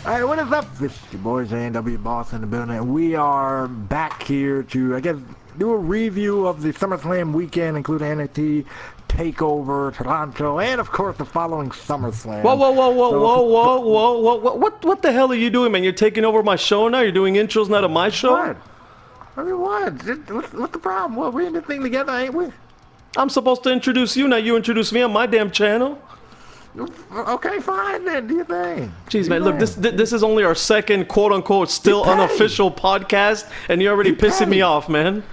Alright, what is up? It's your boy JNW Boss in the building, and we are back here to, I guess, do a review of the SummerSlam weekend, including Nxt Takeover, Toronto, and of course the following SummerSlam. Whoa! What the hell are you doing, man? You're taking over my show now? You're doing intros now to my show? What? I mean, what? What's the problem? Well, we're in this thing together, ain't we? I'm supposed to introduce you, now you introduce me on my damn channel? Okay, fine then, do your thing. Jeez, man, look, this is only our second quote-unquote still unofficial podcast, and you're already pissing me off, man.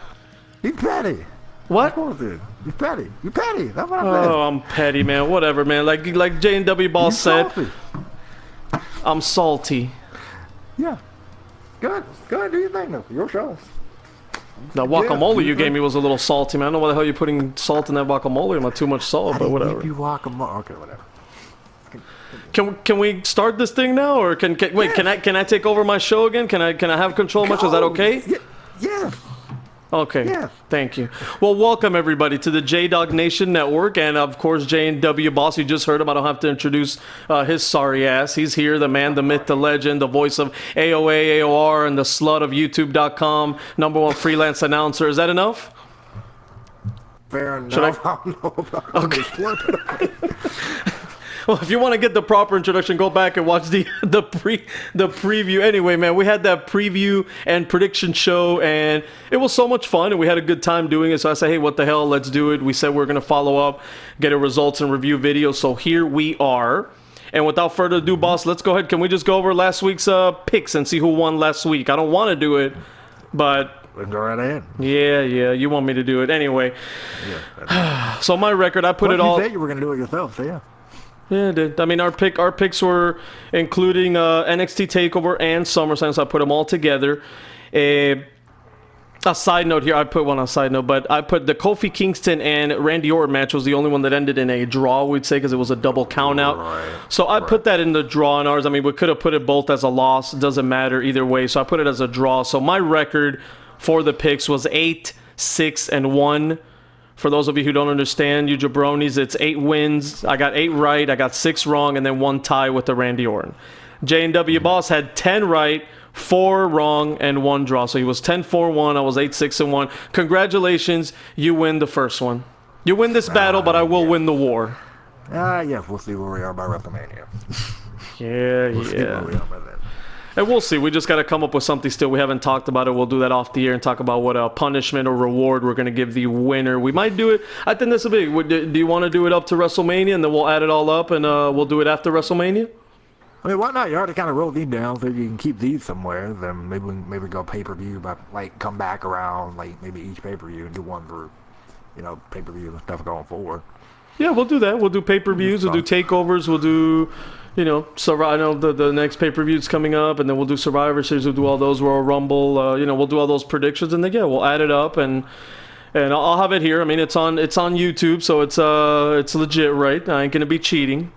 He's petty. What? You're petty. You're petty. That's what I said. Oh, I'm petty, man. Whatever, man. Like JNW Boss said, I'm salty. Yeah. Go ahead, do your thing, though. Your show. The guacamole you gave me was a little salty, man. I don't know why the hell you're putting salt in that guacamole. Not too much salt, but whatever. You guacamole. Okay, whatever. Can we start this thing now, or can I take over my show again? Can I have control much? Is that okay? Yeah. Okay. Yeah. Thank you. Well, welcome everybody to the J-Dogg Nation Network, and of course JNW Boss. You just heard him. I don't have to introduce his sorry ass. He's here, the man, the myth, the legend, the voice of AOA, AOR, and the slut of YouTube.com, #1 freelance announcer. Is that enough? Fair enough. Should I don't know about okay. Well, if you want to get the proper introduction, go back and watch the preview. Anyway, man, we had that preview and prediction show, and it was so much fun, and we had a good time doing it. So I said, hey, what the hell? Let's do it. We said we are going to follow up, get a results and review video. So here we are. And without further ado, boss, let's go ahead. Can we just go over last week's picks and see who won last week? I don't want to do it, but let's go right ahead. Yeah, you want me to do it anyway. Yeah. So my record, I put it all. You said you were going to do it yourself, so yeah. Yeah, it did. I mean, our picks were including NXT Takeover and SummerSlam, so I put them all together. A side note here, I put one on side note, but I put the Kofi Kingston and Randy Orton match was the only one that ended in a draw, we'd say, because it was a double count out. Right. So I put that in the draw in ours. I mean, we could have put it both as a loss. It doesn't matter either way, so I put it as a draw. So my record for the picks was 8, 6, and 1. For those of you who don't understand, you jabronis, it's 8 wins. I got 8 right, I got 6 wrong, and then 1 tie with the Randy Orton. JNW Boss had 10 right, 4 wrong, and 1 draw. So he was 10-4-1. I was 8-6-1. Congratulations, you win the first one. You win this battle, but I will win the war. Yes, we'll see where we are by WrestleMania. We'll see where we are by then. And we'll see. We just got to come up with something still. We haven't talked about it. We'll do that off the air and talk about what punishment or reward we're going to give the winner. We might do it. I think this will be. Do you want to do it up to WrestleMania and then we'll add it all up and we'll do it after WrestleMania? I mean, why not? You already kind of wrote these down, so you can keep these somewhere. Then maybe go pay-per-view, but like come back around like maybe each pay-per-view and do one for, pay-per-view and stuff going forward. Yeah, we'll do that. We'll do pay-per-views. We'll do takeovers. We'll do. I know the next pay-per-view is coming up, and then we'll do Survivor Series. We'll do all those Royal Rumble. We'll do all those predictions, and then we'll add it up, and I'll have it here. I mean, it's on YouTube, so it's legit, right? I ain't gonna be cheating.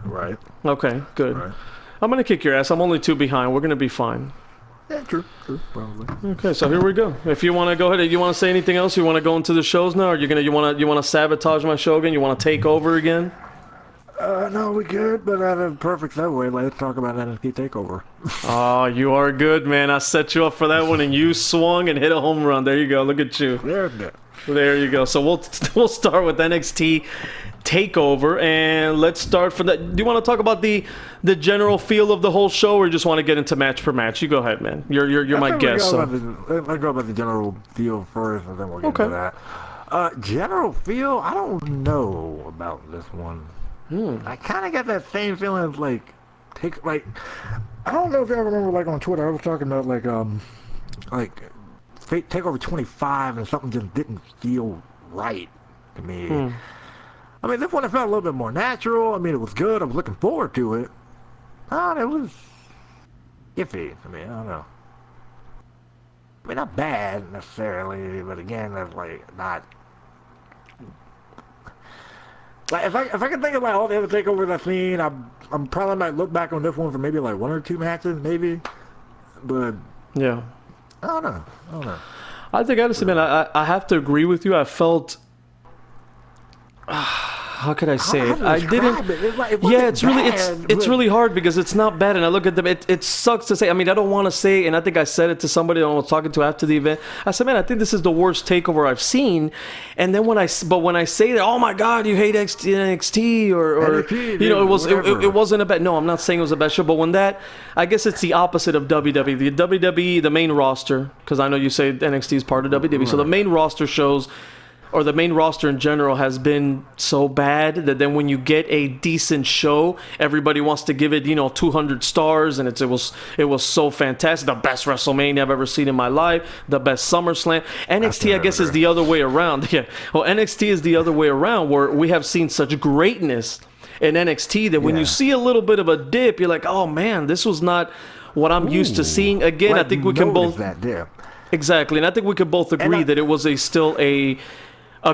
Right. Okay, good. Right. I'm gonna kick your ass. I'm only 2 behind. We're gonna be fine. Yeah, true, probably. Okay, so here we go. If you want to go ahead, you want to say anything else? You want to go into the shows now, or you want to sabotage my show again? You want to take over again? No, we good, but I have a perfect segue. Let's talk about NXT Takeover. Oh, you are good, man. I set you up for that one, and you swung and hit a home run. There you go. Look at you. There you go. So we'll start with NXT Takeover, and let's start from that. Do you want to talk about the general feel of the whole show, or you just want to get into match per match? You go ahead, man. You're my guest. Let's go about the general feel first, and then we'll get into that. General feel, I don't know about this one. I kind of got that same feeling of I don't know if you ever remember on Twitter I was talking about Takeover 25 and something just didn't feel right to me. I mean, this one it felt a little bit more natural. I mean, it was good. I was looking forward to it. It was iffy. I mean, I don't know. I mean, not bad necessarily, but again, that's not. If I can think of all the other takeovers I've seen, I'm probably might look back on this one for maybe 1 or 2 matches, maybe. But yeah, I don't know. I think honestly, man, I have to agree with you. I felt how could I say How it? to I describe didn't. it? It's like, it Yeah, wasn't it's really bad, it's but- really hard because it's not bad, and I look at them. It sucks to say. I mean, I don't want to say, and I think I said it to somebody I was talking to after the event. I said, man, I think this is the worst takeover I've seen. And then when I say that, oh my God, you hate NXT or NXT, you know, whatever. it wasn't a bad. No, I'm not saying it was a bad show, but when that, I guess it's the opposite of WWE. The WWE, the main roster, because I know you say NXT is part of WWE, so the main roster shows, or the main roster in general, has been so bad that then when you get a decent show, everybody wants to give it, 200 stars, and it was so fantastic, the best WrestleMania I've ever seen in my life, the best SummerSlam. NXT, I guess, is the other way around. Yeah, well, NXT is the other way around, where we have seen such greatness in NXT that when you see a little bit of a dip, you're like, oh man, this was not what I'm used to seeing. Again, Like, I think we can both that dip. exactly, and I think we could both agree that it was still a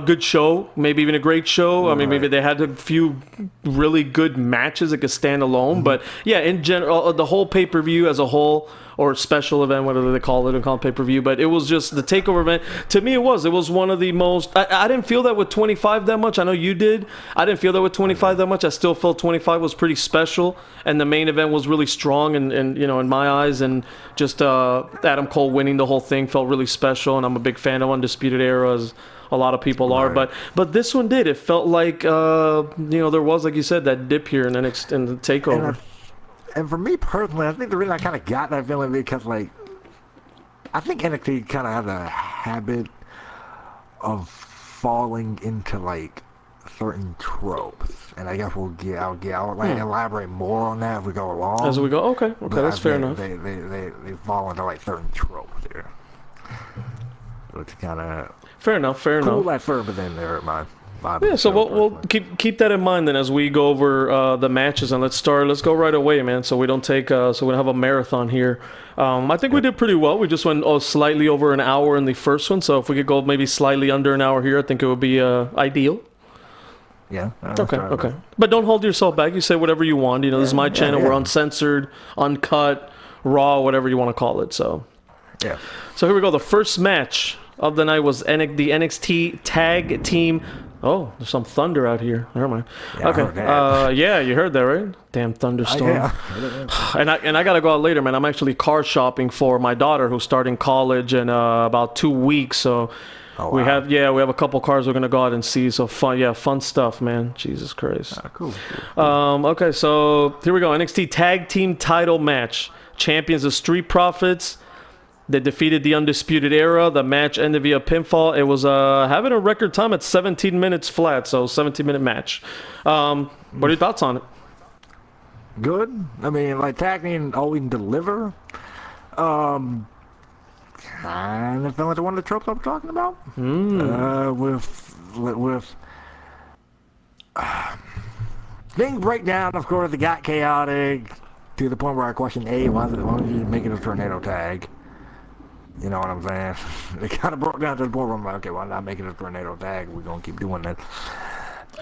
good show, maybe even a great show. I mean, maybe they had a few really good matches that could stand alone. But yeah, in general, the whole pay-per-view as a whole, or special event, whatever they call it, they call it pay-per-view. But it was just the takeover event. To me, it was one of the most. I didn't feel that with 25 that much. I know you did. I didn't feel that with 25 that much. I still felt 25 was pretty special, and the main event was really strong, and in my eyes, and just Adam Cole winning the whole thing felt really special. And I'm a big fan of Undisputed Era, as a lot of people are, but this one did. It felt like there was, like you said, that dip here in the takeover. And for me personally, I think the reason I kind of got that feeling because I think NXT kind of has a habit of falling into certain tropes, and I guess I'll elaborate more on that as we go along. As we go, okay, that's fair enough. They fall into certain tropes there. So it's kind of fair enough. Cool at first, but then they're my yeah. So we'll keep that in mind then as we go over the matches, and let's go right away, man. So we don't take so we don't have a marathon here. I think we did pretty well. We just went slightly over an hour in the first one, so if we could go maybe slightly under an hour here, I think it would be ideal. Yeah. Okay. But don't hold yourself back. You say whatever you want. This is my channel. We're uncensored, uncut, raw, whatever you want to call it. So yeah. So here we go. The first match of the night was the NXT Tag Team. Oh, there's some thunder out here. Never mind. Yeah, okay. Yeah, you heard that, right? Damn thunderstorm. And I gotta go out later, man. I'm actually car shopping for my daughter who's starting college in about 2 weeks. So we have a couple cars we're gonna go out and see. So fun stuff, man. Jesus Christ. Cool. Okay, so here we go. NXT Tag Team Title match. Champions the Street Profits. They defeated the Undisputed Era. The match ended via pinfall. It was having a record time at 17 minutes flat, so 17-minute match. What are your thoughts on it? Good. I mean, tag team always deliver. Kind of feel like one of the tropes I'm talking about. With things break down. Of course, it got chaotic to the point where I question, why don't you make it a tornado tag? You know what I'm saying? It kind of broke down to the point where I'm like, okay, why not make it a tornado tag? We're going to keep doing that.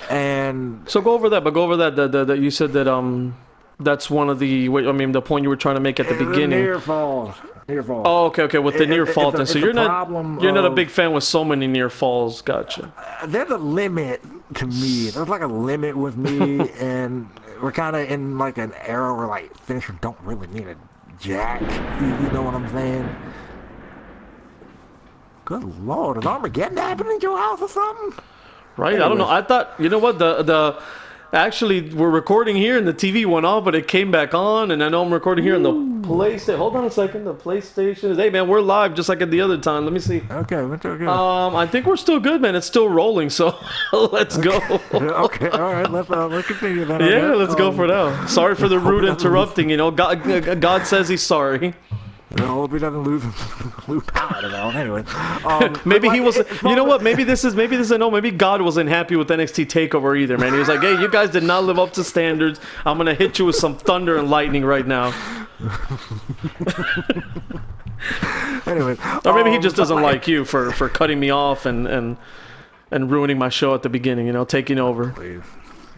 And so go over that, but go over that you said that that's one of the point you were trying to make at the beginning. Near falls. Oh, okay, with the near fall then. So you're not a big fan with so many near falls. Gotcha. There's a limit to me. There's a limit with me, and we're kind of in an era where finishers don't really need a jack. You know what I'm saying? Good Lord, is Armageddon happening at your house or something? Right, I don't know. I thought, you know what, actually, we're recording here and the TV went off, but it came back on, and I know I'm recording here on the PlayStation. Hold on a second, the PlayStation is, hey man, we're live just like at the other time. Let me see. Okay, we're still good. I think we're still good, man. It's still rolling, so let's go. Okay, all right, let's continue then. Yeah, let's go for now. Sorry for the rude interrupting, God says he's sorry. I hope he doesn't lose power at all. Anyway, maybe he was. You know what? Maybe this is. Maybe God wasn't happy with NXT Takeover either, man. He was like, "Hey, you guys did not live up to standards. I'm gonna hit you with some thunder and lightning right now." Anyway, or maybe he just doesn't like you for cutting me off and ruining my show at the beginning. Taking over. Please.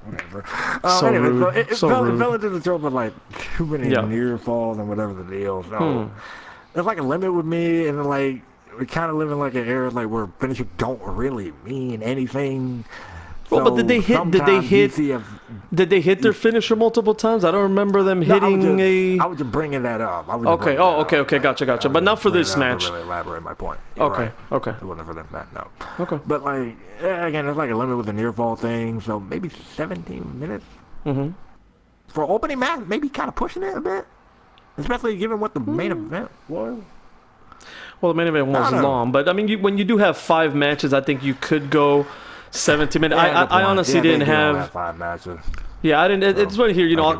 Whatever. So anyway, rude. It fell into the trope of too many near falls and whatever the deal. So there's a limit with me, and we kind of live in an era where finishers don't really mean anything. Well, but did they hit? Did they hit? DC Did they hit their finisher multiple times? I don't remember them hitting a. I was just bringing that up. Okay. Oh, okay. Gotcha. But not for this match. To really elaborate my point. You're Okay. right. Okay. It wasn't for this match, no. Okay. But like, again, it's like a limit with the near fall thing, so maybe 17 minutes. Mm-hmm. For opening match, maybe kind of pushing it a bit, especially given what the main event was. Well, the main event was long, but I mean, when you do have 5 matches, I think you could go 17 minutes. I honestly didn't have 5 matches. Yeah, I didn't. It's right here. You know, I'm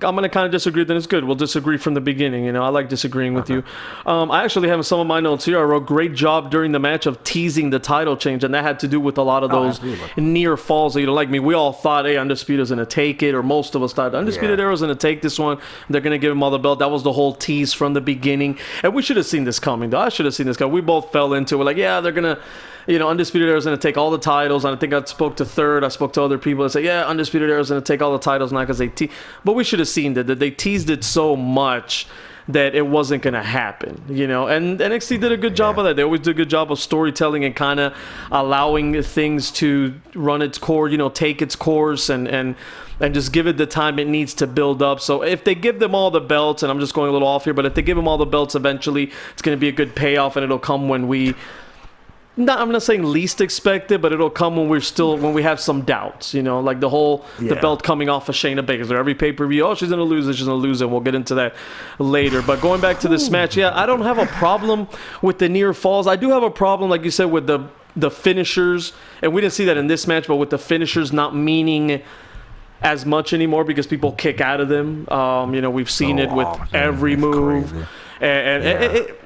gonna kind of disagree. Then it's good. We'll disagree from the beginning. You know, I like disagreeing with you. I actually have some of my notes here. I wrote great job during the match of teasing the title change, and that had to do with a lot of those near falls. You know, like me, we all thought, hey, Undisputed is gonna take it, or most of us thought Undisputed Era was gonna take this one. They're gonna give him all the belt. That was the whole tease from the beginning, and we should have seen this coming. Though I should have seen this coming. We both fell into it. We're like, yeah, they're gonna. You know, Undisputed Era is going to take all the titles. And I think I spoke to Third. I spoke to other people that say, yeah, Undisputed Era is going to take all the titles now because they but we should have seen that they teased it so much that it wasn't going to happen, you know. And NXT did a good job of that. They always do a good job of storytelling and kind of allowing things to run its course, you know, take its course and just give it the time it needs to build up. So if they give them all the belts, and I'm just going a little off here, but if they give them all the belts eventually, it's going to be a good payoff, and it'll come when we... I'm not saying least expected, but it'll come when we have some doubts, you know, like the belt coming off of Shayna Baszler. So every pay-per-view, she's going to lose it, and we'll get into that later. But going back to this match, I don't have a problem with the near falls. I do have a problem, like you said, with the finishers, and we didn't see that in this match, but with the finishers not meaning as much anymore because people kick out of them. You know, we've seen it with every move. Crazy. And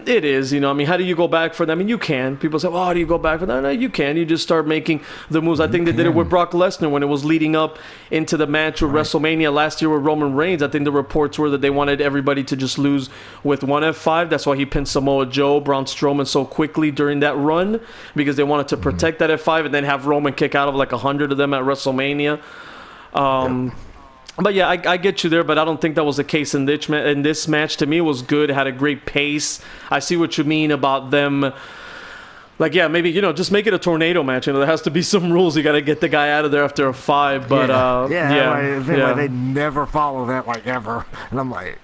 it is, you know, I mean, how do you go back for that? I mean, you can. People say, well, how do you go back for that? No, you can. You just start making the moves. I think they did it with Brock Lesnar when it was leading up into the match with WrestleMania last year with Roman Reigns. I think the reports were that they wanted everybody to just lose with one F5. That's why he pinned Samoa Joe, Braun Strowman so quickly during that run, because they wanted to protect that F5 and then have Roman kick out of like 100 of them at WrestleMania. But yeah, I get you there, but I don't think that was the case in this match. To me, it was good. It had a great pace. I see what you mean about them. Like, yeah, maybe, you know, just make it a tornado match. You know, there has to be some rules. You got to get the guy out of there after a 5. But, like, they never follow that, like, ever. And I'm like,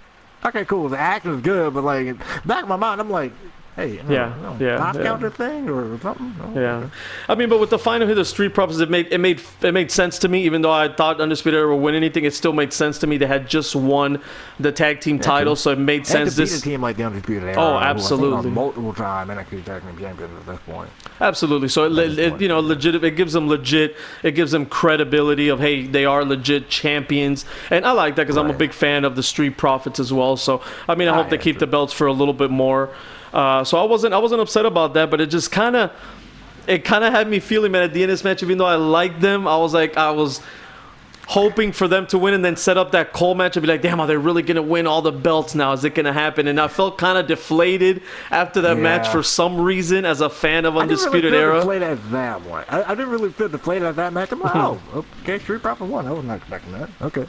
okay, cool. The action is good, but, like, back in my mind, I'm like, hey, last counter thing or something? No? I mean, but with the final hit of Street Profits, it made sense to me. Even though I thought Undisputed Era would win anything, it still made sense to me. They had just won the tag team title, so it made sense. To beat a team like the Undisputed Era. Oh, absolutely. Multiple time NXT Tag Team Champions at this point. Absolutely. So it you know, legit. It gives them credibility of, hey, they are legit champions, and I like that because I'm a big fan of the Street Profits as well. So I mean, I hope they keep the belts for a little bit more. So I wasn't upset about that, but it just kind of had me feeling, man, at the end of this match, even though I liked them, I was hoping for them to win and then set up that Cole match and be like, damn, are they really going to win all the belts now? Is it going to happen? And I felt kind of deflated after that match for some reason as a fan of Undisputed Era. I didn't really feel deflated at that one. I didn't really feel deflated at that match. I'm like, okay, Street Profits won. I was not expecting that. Okay.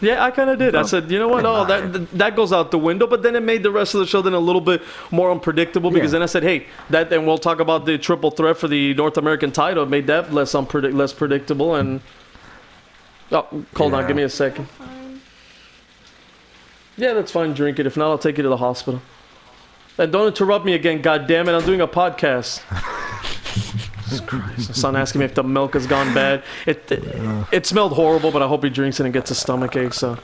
Yeah, I kind of did. I said, you know what? Oh, that goes out the window. But then it made the rest of the show then a little bit more unpredictable because then I said, hey, and we'll talk about the triple threat for the North American title. It made that less predictable. And hold on, give me a second. Yeah, that's fine. Drink it. If not, I'll take you to the hospital. And don't interrupt me again. God damn it! I'm doing a podcast. Jesus Christ. My son asking me if the milk has gone bad. It smelled horrible, but I hope he drinks it and gets a stomachache. So,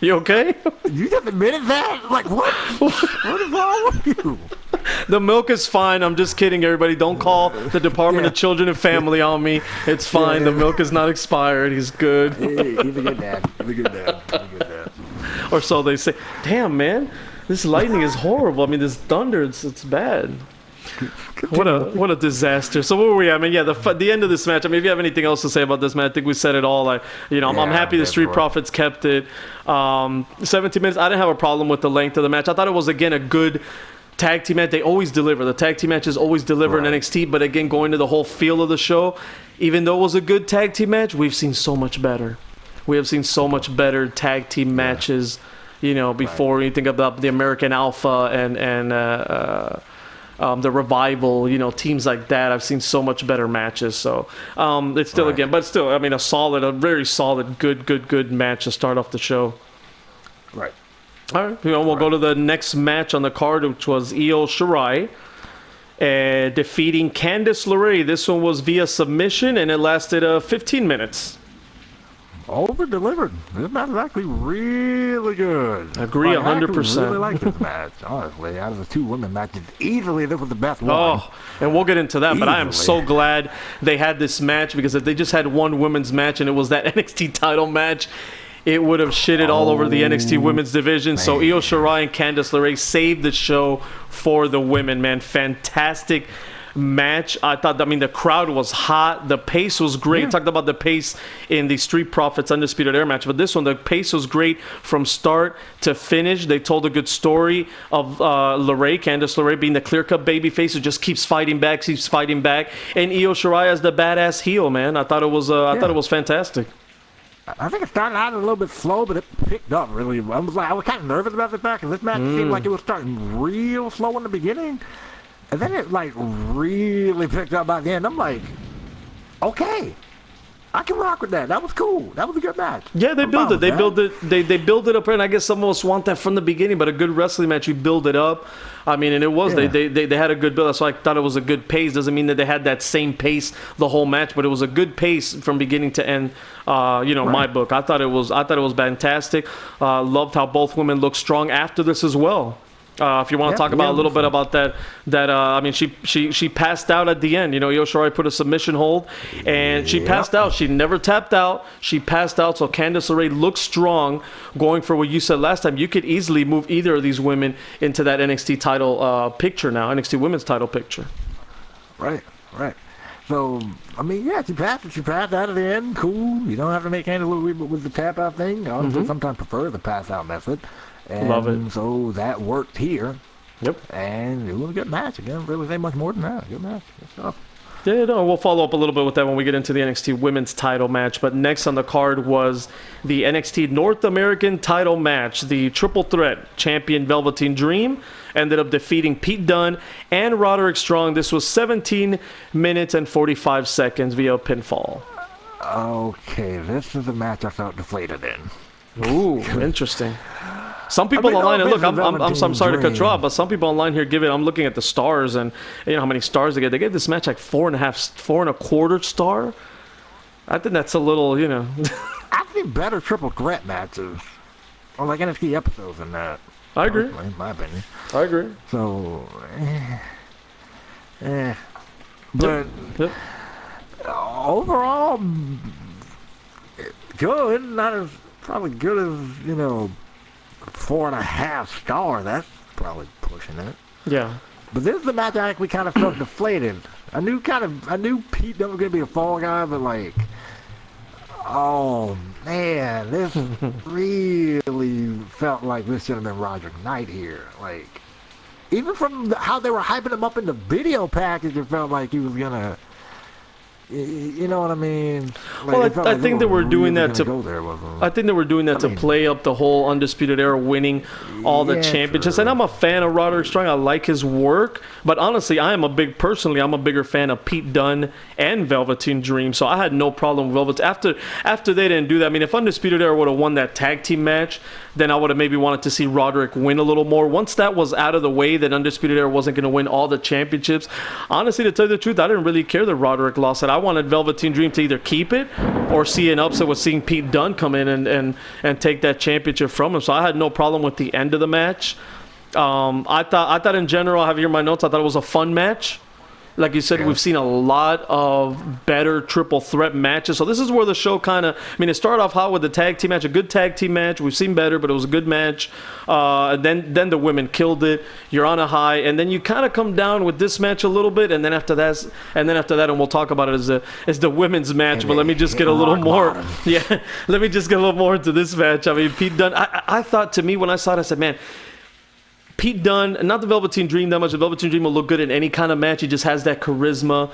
you okay? You just admitted that? Like, what? What is wrong with you? The milk is fine. I'm just kidding, everybody. Don't call the Department of Children and Family on me. It's fine. The milk is not expired. He's good. He's a good dad. He's a good dad. Or so they say. Damn, man. This lightning is horrible. I mean, this thunder, it's bad. What a disaster. So where were we at? I mean, the end of this match. I mean, if you have anything else to say about this match, I think we said it all. I'm happy the Street Profits kept it. 17 minutes. I didn't have a problem with the length of the match. I thought it was, again, a good tag team match. They always deliver. The tag team matches always deliver in NXT. But again, going to the whole feel of the show, even though it was a good tag team match, we've seen so much better. We have seen so much better tag team matches. You know, before you think about the American Alpha and the Revival, teams like that. I've seen so much better matches. So it's still Right. but still, I mean, a very solid, good match to start off the show. Right. All right, we'll go to the next match on the card, which was Io Shirai defeating Candice LeRae. This one was via submission, and it lasted 15 minutes. Over-delivered. This match is actually really good. Agree, 100%. I really like this match, honestly. Out of the two women matches, easily this was the best one. Oh, and we'll get into that, but I am Easily. so glad they had this match, because if they just had one women's match and it was that NXT title match, it would have shitted all over the NXT women's division. So Io Shirai and Candice LeRae saved the show for the women, man. Fantastic match. The crowd was hot. The pace was great. Yeah. Talked about the pace in the Street Profits Undisputed Era match, but this one, the pace was great from start to finish. They told a good story of Candice LeRae being the clear-cut babyface who just keeps fighting back, and Io Shirai as the badass heel, man. I thought it was fantastic. I think it started out a little bit slow, but it picked up really well. I was kind of nervous about the fact, because this match seemed like it was starting real slow in the beginning. And then it really picked up by the end. I'm like, okay, I can rock with that. That was cool. That was a good match. Yeah, they build it. They build it up, and I guess some of us want that from the beginning. But a good wrestling match, you build it up. I mean, and it was they had a good build. That's why I thought it was a good pace. Doesn't mean that they had that same pace the whole match, but it was a good pace from beginning to end. My book. I thought it was fantastic. Loved how both women looked strong after this as well. If you want to talk about a little bit about that, she passed out at the end. Io Shirai put a submission hold, and she passed out. She never tapped out. She passed out. So Candice LeRae looked strong, going for what you said last time. You could easily move either of these women into that NXT title picture now, NXT Women's title picture. Right. So, she passed it. She passed out at the end. Cool. You don't have to make any little with the tap out thing. I honestly sometimes prefer the pass out method. And love it. So that worked here. Yep. And it was a good match. I can't really say much more than that. Good match. Good stuff. Yeah, no, we'll follow up a little bit with that when we get into the NXT Women's title match. But next on the card was the NXT North American title match. The triple threat champion Velveteen Dream ended up defeating Pete Dunne and Roderick Strong. This was 17 minutes and 45 seconds via pinfall. Okay, this is a match I felt deflated in. Ooh, interesting. Some people online, and look, I'm sorry to cut you off, but some people online here I'm looking at the stars, and how many stars they get. They gave this match like 4.25 star. I think that's a little, I've seen better triple threat matches, or like NXT episodes than that. I agree. In my opinion. I agree. So, but Yep. overall, good. Not as probably good as 4.5 stars. That's probably pushing it. Yeah. But this is the match I actually kind of felt deflated. I knew Pete Dunne was gonna be a fall guy, but oh man, this really felt like this should have been Roderick Knight here. Even from how they were hyping him up in the video package, it felt like he was gonna. You know what I mean? I think they were doing that to. Go there with him. I think they were doing that to play up the whole Undisputed Era winning all the championships. True. And I'm a fan of Roderick Strong. I like his work. But honestly, I'm a bigger fan of Pete Dunne and Velveteen Dream. So I had no problem with Velveteen. After they didn't do that, if Undisputed Era would have won that tag team match, then I would have maybe wanted to see Roderick win a little more. Once that was out of the way, that Undisputed Era wasn't going to win all the championships, honestly, to tell you the truth, I didn't really care that Roderick lost it. I wanted Velveteen Dream to either keep it or see an upset with seeing Pete Dunne come in and take that championship from him. So I had no problem with the end of the match. I thought in general, I have here my notes, I thought it was a fun match. Like you said, we've seen a lot of better triple threat matches. So this is where the show kind of, it started off hot with the tag team match, a good tag team match. We've seen better, but it was a good match. Then the women killed it. You're on a high, and then you kind of come down with this match a little bit, and then after that, and we'll talk about it as the women's match. But let me just get a little more. Yeah, let me just get a little more into this match. Pete Dunne. I thought, to me, when I saw it, I said, man, Pete Dunne, not the Velveteen Dream that much. The Velveteen Dream will look good in any kind of match. He just has that charisma.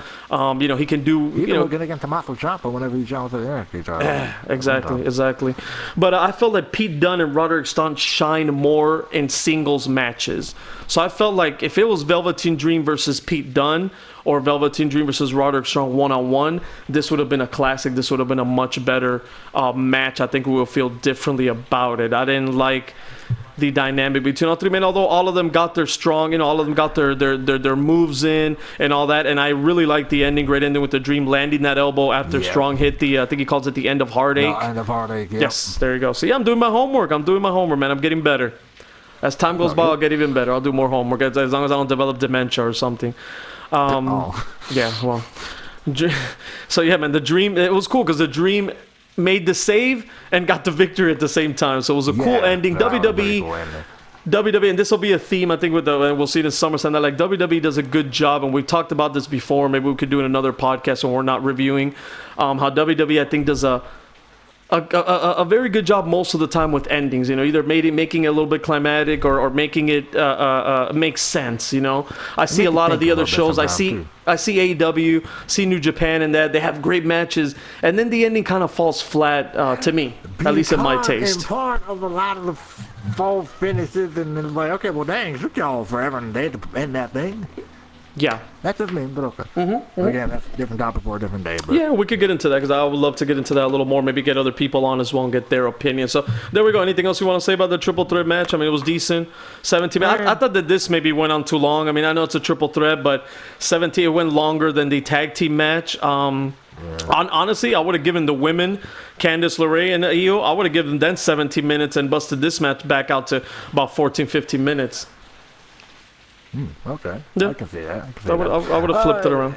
He can do. He can look good against Tommaso Ciampa whenever he jumps in the NXT. Exactly. But I felt like Pete Dunne and Roderick Strong shine more in singles matches. So I felt like if it was Velveteen Dream versus Pete Dunne or Velveteen Dream versus Roderick Strong one-on-one, this would have been a classic. This would have been a much better match. I think we will feel differently about it. I didn't like the dynamic between all three men, although all of them got their strong, all of them got their moves in and all that. And I really liked the ending, great ending with the Dream landing that elbow after Strong hit the, I think he calls it the end of heartache. No, end of heartache, yeah. Yes, there you go. See, I'm doing my homework, man. I'm getting better. As time goes by, I'll get even better. I'll do more homework as long as I don't develop dementia or something. Yeah, well. So, yeah, man, the Dream, it was cool because the Dream made the save and got the victory at the same time. So it was a cool ending. WWE, and this will be a theme, I think, and we'll see it in SummerSlam, that like WWE does a good job, and we've talked about this before. Maybe we could do it in another podcast when we're not reviewing. How WWE, I think, does a very good job most of the time with endings, either making it a little bit climatic or making it make sense, I see a lot of the other shows. I see AEW, see New Japan, and that they have great matches, and then the ending kind of falls flat to me, at least in my taste. And part of a lot of the false finishes, and it's like, okay, well, dang, it took y'all forever and a day to end that thing. Yeah. That's just me, but okay. Again, that's a different topic for a different day. But. Yeah, we could get into that because I would love to get into that a little more. Maybe get other people on as well and get their opinion. So there we go. Anything else you want to say about the triple threat match? I mean, it was decent. 17 minutes. I thought that this maybe went on too long. I mean, I know it's a triple threat, but 17, it went longer than the tag team match. Honestly, I would have given the women, Candice LeRae and Io, I would have given them 17 minutes and busted this match back out to about 14, 15 minutes. Okay, yeah. I can see that. I would have flipped it around.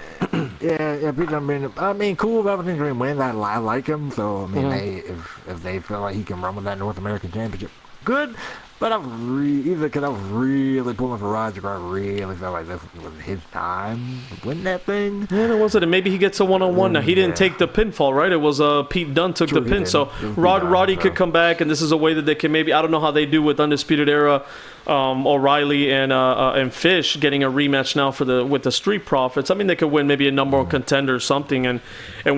I mean, cool. Velveteen Dream wins. I like him. So I mean, if they feel like he can run with that North American Championship, good. But either because I was really pulling for Roger, I really felt like this was his time to win that thing. Yeah, it wasn't. Maybe he gets a one-on-one now. He didn't take the pinfall, right? It was Pete Dunne took the pin. So Roddy could come back, and this is a way that they can maybe, I don't know how they do with Undisputed Era, O'Reilly and Fish getting a rematch now with the Street Profits. I mean, they could win maybe a number one contender or something, and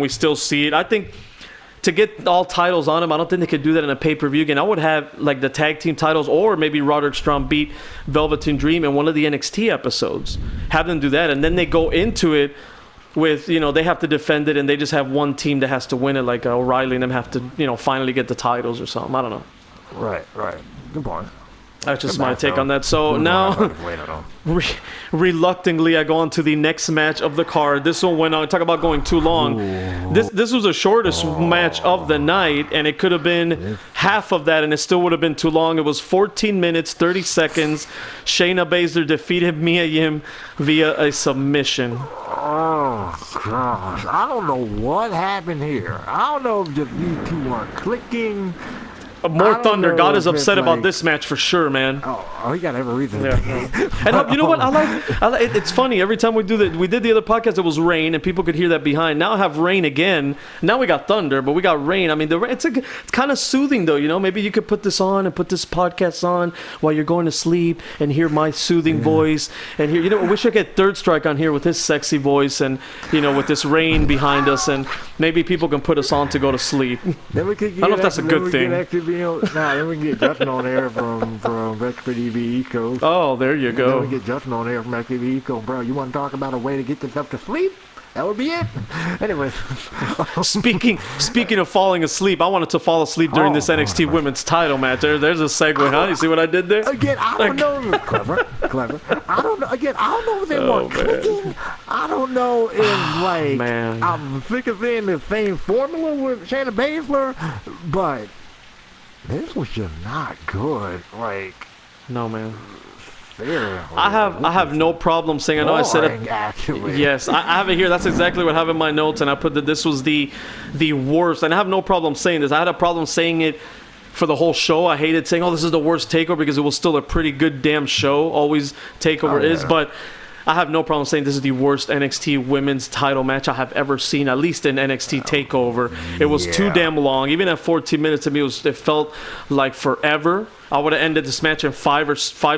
we still see it. I think to get all titles on him, I don't think they could do that in a pay-per-view again. I would have like the tag team titles, or maybe Roderick Strong beat Velveteen Dream in one of the NXT episodes. Have them do that, and then they go into it with, they have to defend it, and they just have one team that has to win it, like O'Reilly and them have to, finally get the titles or something. I don't know. Right. Good point. That's just my take on that. So now, reluctantly, I go on to the next match of the card. This one went on. Talk about going too long. This was the shortest match of the night, and it could have been half of that, and it still would have been too long. It was 14 minutes, 30 seconds. Shayna Baszler defeated Mia Yim via a submission. Oh, gosh. I don't know what happened here. I don't know if just these two weren't clicking. More Thunder. God is upset about this match for sure, man. Oh, he got every reason. Yeah. And you know what? I like. It's funny. Every time we did the other podcast, it was rain, and people could hear that behind. Now I have rain again. Now we got thunder, but we got rain. I mean, it's kind of soothing, though. Maybe you could put this on and put this podcast on while you're going to sleep and hear my soothing voice. And hear, I wish I could get Third Strike on here with his sexy voice and, with this rain behind us, and maybe people can put us on to go to sleep. Then we could I don't know if that's a good thing. Then we can get Justin on air from XPTV East Coast. Oh, there you go. Then we get Justin on air from XPTV East Coast. Bro, you want to talk about a way to get this up to sleep? That would be it. Anyways. Speaking of falling asleep, I wanted to fall asleep during this NXT Women's title match. There's a segue, huh? You see what I did there? Again, I don't know. Clever. I don't know. Again, I don't know if they were clicking. I don't know if, I'm sick of seeing the same formula with Shayna Baszler, but this was just not good. No, man. I have no problem saying. I know I said it. Actually. Yes, I have it here. That's exactly what I have in my notes, and I put that this was the worst. And I have no problem saying this. I had a problem saying it for the whole show. I hated saying, "Oh, this is the worst takeover," because it was still a pretty good damn show. Always takeover is, but I have no problem saying this is the worst NXT women's title match I have ever seen, at least in NXT Takeover. It was too damn long. Even at 14 minutes, to me, it felt like forever. I would have ended this match in 5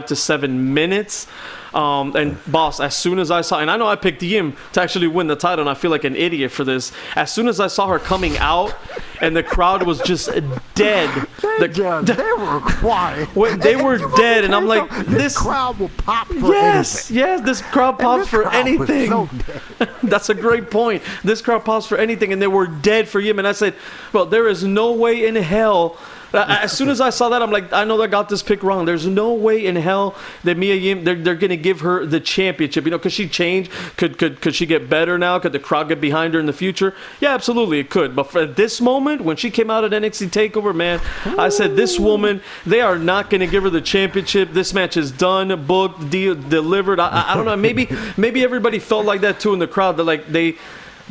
to 7 minutes. And Boss, as soon as I saw, and I know I picked Yim to actually win the title, and I feel like an idiot for this. As soon as I saw her coming out, and the crowd was just dead. They were quiet. They were dead, and I'm like, this crowd will pop for anything. Yes, this crowd pops for anything. So That's a great point. This crowd pops for anything, and they were dead for Yim. And I said, well, there is no way in hell. As soon as I saw that, I'm like, I know I got this pick wrong. There's no way in hell that Mia Yim, they're going to give her the championship. Could she change? Could she get better now? Could the crowd get behind her in the future? Yeah, absolutely, it could. But for this moment, when she came out at NXT TakeOver, man, I said, this woman, they are not going to give her the championship. This match is done, booked, delivered. I don't know. Maybe everybody felt like that, too, in the crowd. That like they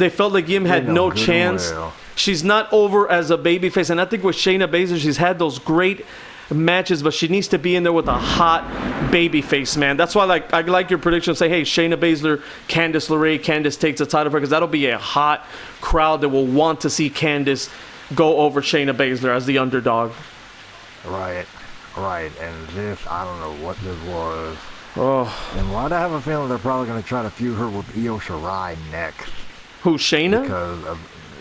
felt like Yim had no chance. She's not over as a babyface, and I think with Shayna Baszler, she's had those great matches, but she needs to be in there with a hot babyface, man. That's why I like your prediction. Say, hey, Shayna Baszler, Candice LeRae, Candice takes the title, because that'll be a hot crowd that will want to see Candice go over Shayna Baszler as the underdog. Right. And this, I don't know what this was. Oh. And why do I have a feeling they're probably going to try to feud her with Io Shirai next? Who, Shayna? Because of...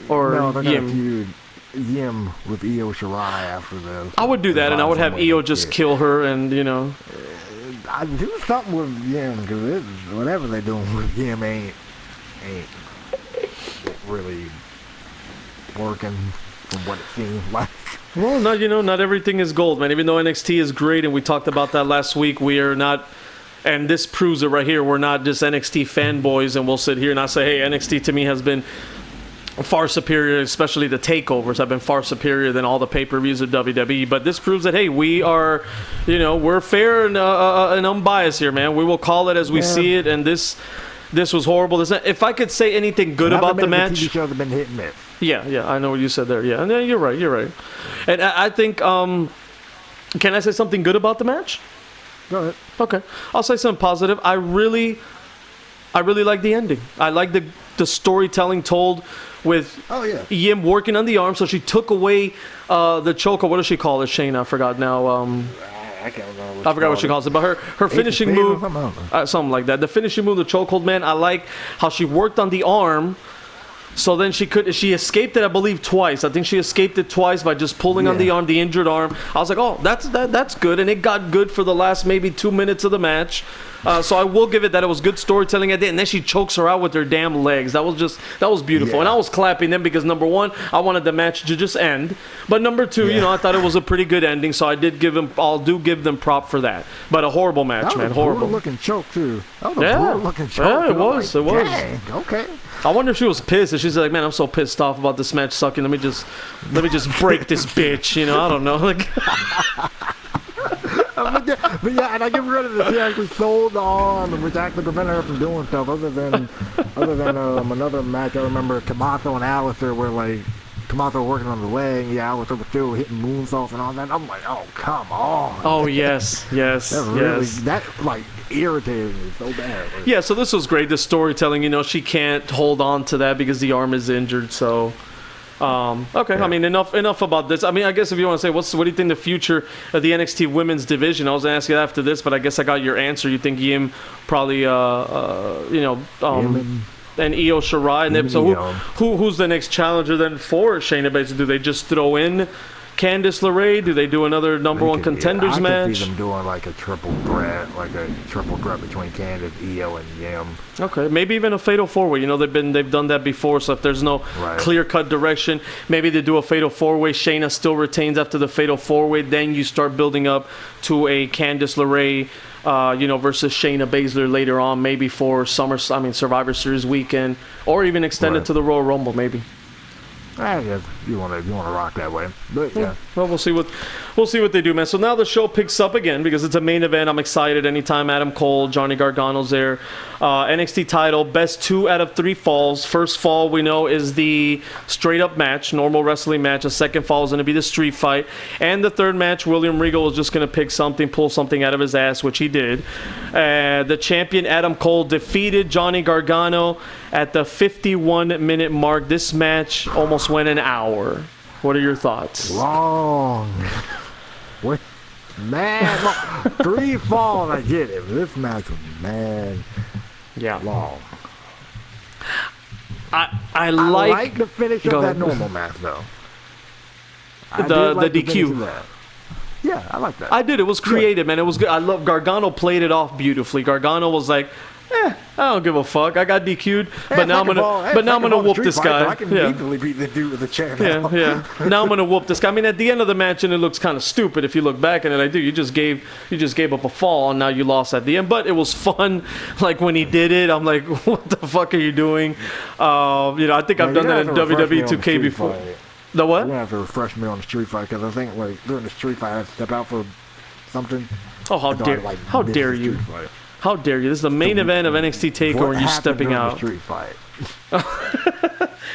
Or no, they're Yim? going to feud Yim with Io Shirai after this. I would do that, and I would have Io just kill her, and, I'd do something with Yim, because whatever they're doing with Yim ain't really working from what it seems like. Well, no, not everything is gold, man. Even though NXT is great, and we talked about that last week, we are not, and this proves it right here, we're not just NXT fanboys, and we'll sit here and I say, hey, NXT to me has been far superior, especially the takeovers have been far superior than all the pay-per-views of WWE. But this proves that, hey, we are, we're fair and unbiased here, man. We will call it as we see it, and this was horrible. If I could say anything good about the match, TV shows have been hit and miss. Yeah, I know what you said there. Yeah, and you're right. And I think, can I say something good about the match? Go ahead. Okay, I'll say something positive. I really like the ending. I like the storytelling told with Yim working on the arm. So she took away the choke. What does she call it, Shayna? I forgot now. I can't remember. I forgot what she calls it, but her finishing move, something like that. The finishing move, the chokehold, man. I like how she worked on the arm. So then she escaped it, I believe, twice. I think she escaped it twice by just pulling on the arm, the injured arm. I was like, oh, that's good, and it got good for the last maybe 2 minutes of the match. So I will give it that. It was good storytelling at the end. And then she chokes her out with her damn legs. That was beautiful. Yeah. And I was clapping them because, number one, I wanted the match to just end. But number two, I thought it was a pretty good ending. So I'll give them prop for that. But a horrible match, man. Horrible. Looking choke too. That was a brutal looking choke. Yeah, it was. Like, it was. Dang, okay. I wonder if she was pissed. If she's like, man, I'm so pissed off about this match sucking. Let me just break this bitch. I don't know. Like. But yeah, and I give credit that she actually sold the arm, which actually prevented her from doing stuff. Other than another match, I remember Tommaso and Alistair were like, Tommaso working on the leg, and Alistair was still hitting moonsaults and all that. I'm like, oh come on. Oh yes. That like irritated me so bad. Like, yeah, so this was great. The storytelling, she can't hold on to that because the arm is injured. So. Okay, yeah. I mean, enough about this. I mean, I guess if you want to say, what do you think the future of the NXT women's division? I was going to ask you after this, but I guess I got your answer. You think Yim probably, and Io Shirai, and then, so who's the next challenger then for Shayna Baszler? Do they just throw in Candice LeRae? Do they do another number one contenders match? I could see them doing like a triple threat between Candice, Io, and Yim. Okay, maybe even a fatal four-way. They've done that before. So if there's no clear-cut direction, maybe they do a fatal four-way. Shayna still retains after the fatal four-way. Then you start building up to a Candice LeRae, versus Shayna Baszler later on, maybe for Survivor Series weekend, or even extend it to the Royal Rumble, maybe. I guess you want to rock that way, but yeah. Well, we'll see what they do, man. So now the show picks up again because it's a main event. I'm excited anytime Adam Cole, Johnny Gargano's there. NXT title, best 2 out of 3 falls. First fall we know is the straight up match, normal wrestling match. The second fall is going to be the street fight. And the third match, William Regal was just going to pick something, pull something out of his ass, which he did. The champion Adam Cole defeated Johnny Gargano at the 51-minute mark. This match almost went an hour. What are your thoughts? Long. What? Man, long. 3 falls, I get it. But this match was, man, long. I like the finish of that normal match, though. The DQ. Yeah, I like that. I did. It was creative, man. It was good. I love Gargano played it off beautifully. Gargano was like, I don't give a fuck. I got DQ'd, but now I'm gonna whoop this guy. I can easily beat the dude with the chair now. Yeah. Now I'm gonna whoop this guy. I mean, at the end of the match, and it looks kind of stupid if you look back and like, dude, you just gave up a fall, and now you lost at the end. But it was fun. Like when he did it, I'm like, what the fuck are you doing? I think I've done that in WWE 2K before. The what? You're gonna have to refresh me on the street fight because I think like during the street fight I had to step out for something. Oh, how dare you! How dare you! This is the main event of NXT Takeover, and you stepping out. Street fight.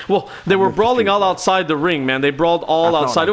Well, they were brawling all outside the ring, man. They brawled all outside.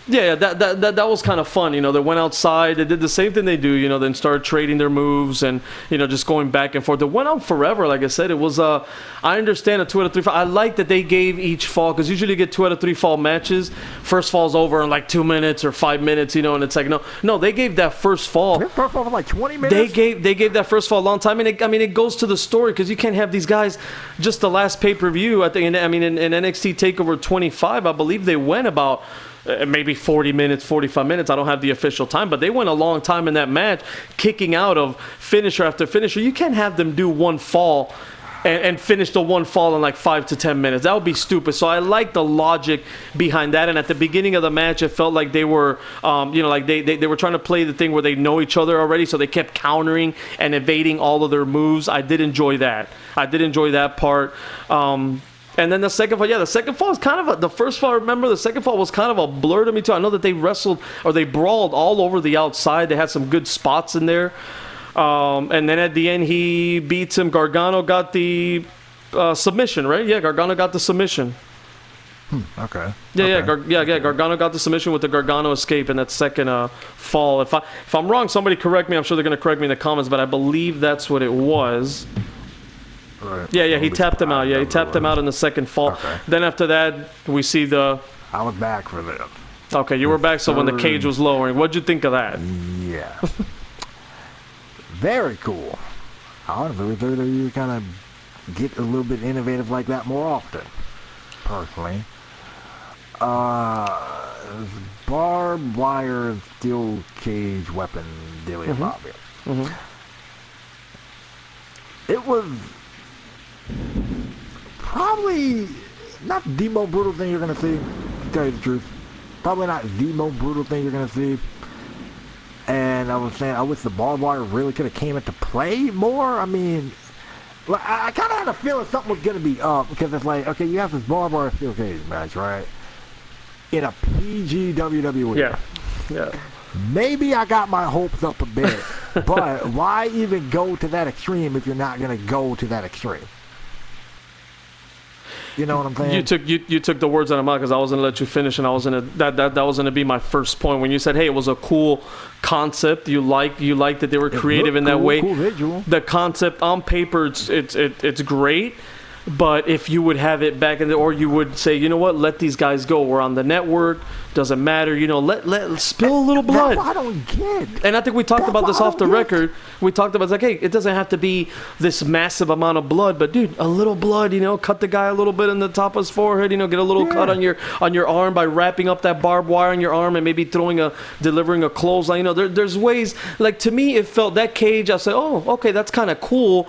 Yeah, that was kind of fun. They went outside. They did the same thing they do. Then started trading their moves and just going back and forth. It went on forever. Like I said, it was. I understand a 2 out of 3 fall. I like that they gave each fall because usually you get 2 out of 3 fall matches. First fall's over in like 2 minutes or 5 minutes. And it's like no, they gave that first fall. This first fall was like 20 minutes. They gave that first fall a long time, and it goes to the story because you can't have these guys. Just the last pay-per-view, I think. In NXT Takeover 25, I believe they went about. Maybe 40 minutes, 45 minutes. I don't have the official time, but they went a long time in that match, kicking out of finisher after finisher. You can't have them do one fall and finish the one fall in like 5 to 10 minutes. That would be stupid. So I like the logic behind that. And at the beginning of the match, it felt like they were, like they were trying to play the thing where they know each other already. So they kept countering and evading all of their moves. I did enjoy that. Part. And then the second fall is kind of the first fall. Remember, the second fall was kind of a blur to me too. I know that they wrestled or they brawled all over the outside. They had some good spots in there. And then at the end, he beats him. Gargano got the submission, right? Yeah, Gargano got the submission. Okay. Yeah. Gargano got the submission with the Gargano escape in that second fall. If I'm wrong, somebody correct me. I'm sure they're going to correct me in the comments, but I believe that's what it was. Right. Yeah, he tapped him out. Yeah, he tapped him out in the second fall. Okay. Then after that, we see the... I was back for that. Okay, you were back, so when the cage was lowering. What'd you think of that? Yeah. Very cool. Honestly, we thought you kind of get a little bit innovative like that more often, personally. Barbed wire steel cage weapon dealy Bobby. It was... probably not the most brutal thing you're going to see, to tell you the truth. Probably not the most brutal thing you're going to see. And I was saying, I wish the barbed wire really could have came into play more. I mean, I kind of had a feeling something was going to be up, because it's like, okay, you have this barbed wire steel cage match, right? In a PG WWE. Yeah. Maybe I got my hopes up a bit, but why even go to that extreme if you're not going to go to that extreme? You know what I'm saying? You took the words out of my mouth because I was gonna let you finish, and I was gonna that was gonna be my first point when you said, "Hey, it was a cool concept. You liked that they were creative in that way. Cool visual. The concept on paper, it's great." But if you would have it back or you would say, you know what, let these guys go. We're on the network. Doesn't matter. Let spill a little blood. That's what I don't get. And I think we talked about this off the record. We talked about, it's like, hey, it doesn't have to be this massive amount of blood, but dude, a little blood, cut the guy a little bit in the top of his forehead, get a little cut on your arm by wrapping up that barbed wire on your arm and maybe delivering a clothesline. There's ways, like, to me, it felt that cage, I said, oh, okay, that's kind of cool.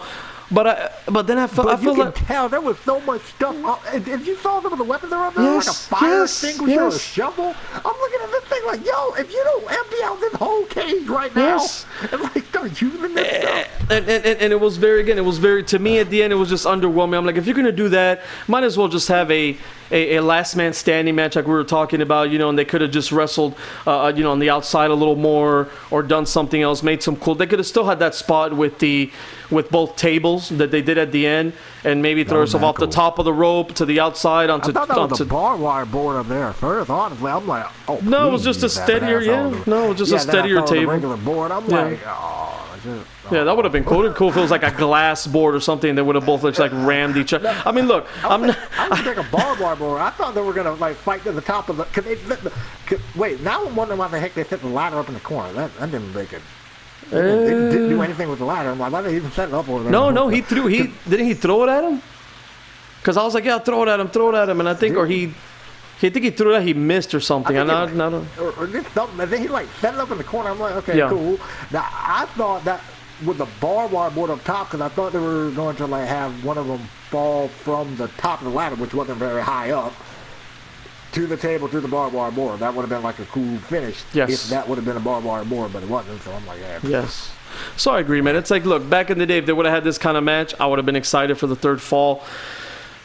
But then I feel you like... can tell there was so much stuff. If you saw some of the weapons that were up there, like a fire extinguisher, a shovel, I'm looking at this thing like, yo, if you don't empty out this whole cage right now and like start using this stuff. And it was very, again, it was very, to me at the end, it was just underwhelming. I'm like, if you're going to do that, might as well just have a last man standing match like we were talking about, you know, and they could have just wrestled, you know, on the outside a little more or done something else, made some cool. They could have still had that spot with both tables that they did at the end, and maybe throw yourself off the top of the rope to the outside onto. I thought that was a barbed wire board up there first. Honestly, I'm like, oh. No, it was just a steadier, No, it was just a steadier table. Regular board. I'm like, oh. Yeah, that would have been cool. Cool if it was like a glass board or something. They would have both just like rammed each other. I mean, look, I was thinking a barbed wire board. I thought they were gonna like fight to the top of the. Wait, now I'm wondering why the heck they set the ladder up in the corner. That didn't make it. They didn't do anything with the ladder. I'm like, why did they even set it up over there? No, he threw. Didn't he throw it at him? Because I was like, yeah, throw it at him, and I think, or he. I think he threw it out, he missed or something. Or just something. And then he like set it up in the corner. I'm like, okay, cool. Now I thought that with the barbed wire board up top, because I thought they were going to like have one of them fall from the top of the ladder, which wasn't very high up, to the table, to the barbed wire board. That would have been like a cool finish if that would have been a barbed wire board, but it wasn't. So I'm like, yeah. Yes. So I agree, man. It's like, look, back in the day, if they would have had this kind of match, I would have been excited for the third fall.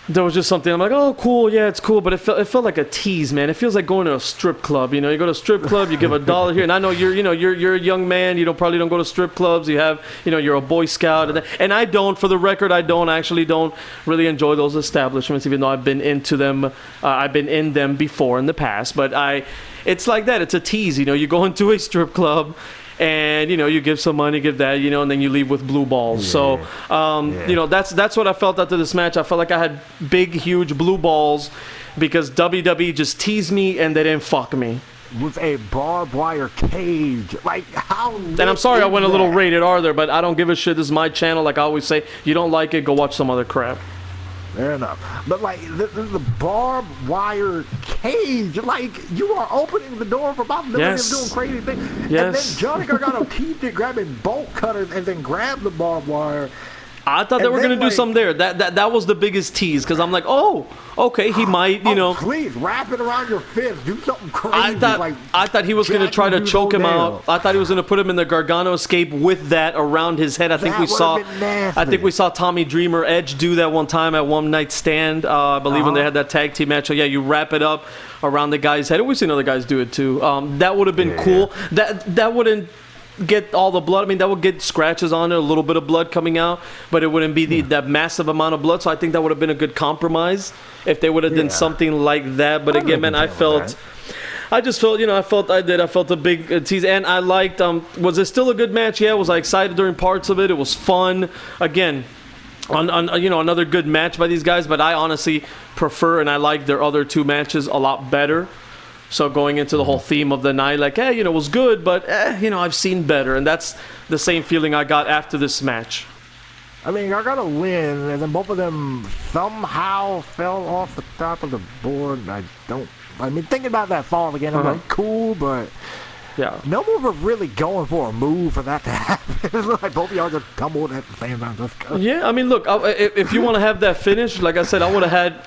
There was just something I'm like, oh, cool, yeah, it's cool, but it felt like a tease, man. It feels like going to a strip club. You know, you go to a strip club, you give $1 here, and I know you're a young man. You probably don't go to strip clubs. You have, you're a Boy Scout, and I don't. For the record, I actually don't really enjoy those establishments, even though I've been into them. I've been in them before in the past, but it's like that. It's a tease. You go into a strip club. And you give some money, give that, and then you leave with blue balls. Yeah. So, that's what I felt after this match. I felt like I had big, huge blue balls because WWE just teased me and they didn't fuck me. With a barbed wire cage, like how? And I'm sorry I went a little rated R there, but I don't give a shit. This is my channel. Like I always say, you don't like it, go watch some other crap. Fair enough. But like the barbed wire cage, like you are opening the door for Bob Dylan doing crazy things. Yes. And then Johnny Gargano teased it, grabbing bolt cutters and then grabbed the barbed wire. I thought they were going to do something there. That was the biggest tease because I'm like, oh, okay, he might, Please, wrap it around your fist. Do something crazy. I thought he was going to try to choke him out. I thought he was going to put him in the Gargano escape with that around his head. I think we saw Tommy Dreamer Edge do that one time at One Night Stand. I believe when they had that tag team match. So yeah, you wrap it up around the guy's head. We've seen other guys do it too. That would have been cool. That wouldn't get all the blood. I mean, that would get scratches on it, a little bit of blood coming out, but it wouldn't be that massive amount of blood. So I think that would have been a good compromise if they would have done something like that. But again, man, I felt a big tease, and I liked. Was it still a good match? Yeah, was I excited during parts of it? It was fun. Again, another good match by these guys. But I honestly prefer and I like their other two matches a lot better. So going into the whole theme of the night, like, hey, it was good, but, I've seen better. And that's the same feeling I got after this match. I mean, I got a win, and then both of them somehow fell off the top of the board. Thinking about that fall again, I'm like, cool, but... Yeah. No one was really going for a move for that to happen. Like both of y'all just tumbled at the same time. Yeah, I mean, look, if you want to have that finish, like I said, I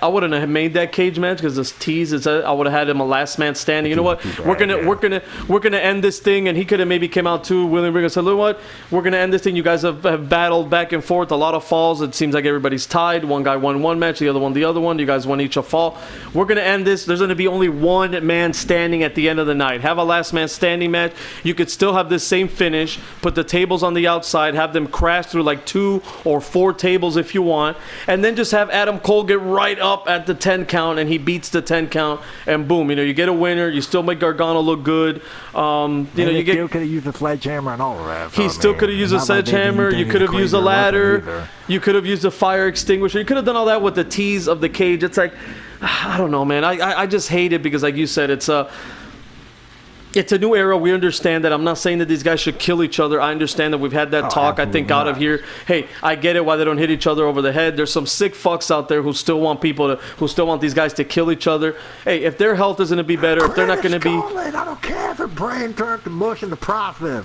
wouldn't have made that cage match because this tease is I would have had him a last man standing. You know what? We're gonna end this thing, and he could have maybe came out too, willing to say, you know what? We're gonna end this thing. You guys have battled back and forth, a lot of falls. It seems like everybody's tied. One guy won one match, the other one the other one. You guys won each a fall. We're gonna end this. There's gonna be only one man standing at the end of the night. Have a last man standing match. You could still have this same finish, put the tables on the outside, have them crash through like 2 or 4 tables if you want, and then just have Adam Cole get right up at the 10 count and he beats the 10 count, and boom, you get a winner. You still make Gargano look good. You still could have used a sledgehammer and all of that. He still could have used a sledgehammer. You could have used a ladder. You could have used a fire extinguisher. You could have done all that with the tease of the cage. It's like, I don't know, man. I just hate it because, like you said, it's a new era. We understand that. I'm not saying that these guys should kill each other. I understand that we've had that talk. I think out of here, hey, I get it why they don't hit each other over the head. There's some sick fucks out there who still want these guys to kill each other. Hey, if their health is going to be better, if they're not going to be... I don't care if their brain turns to mush in the process.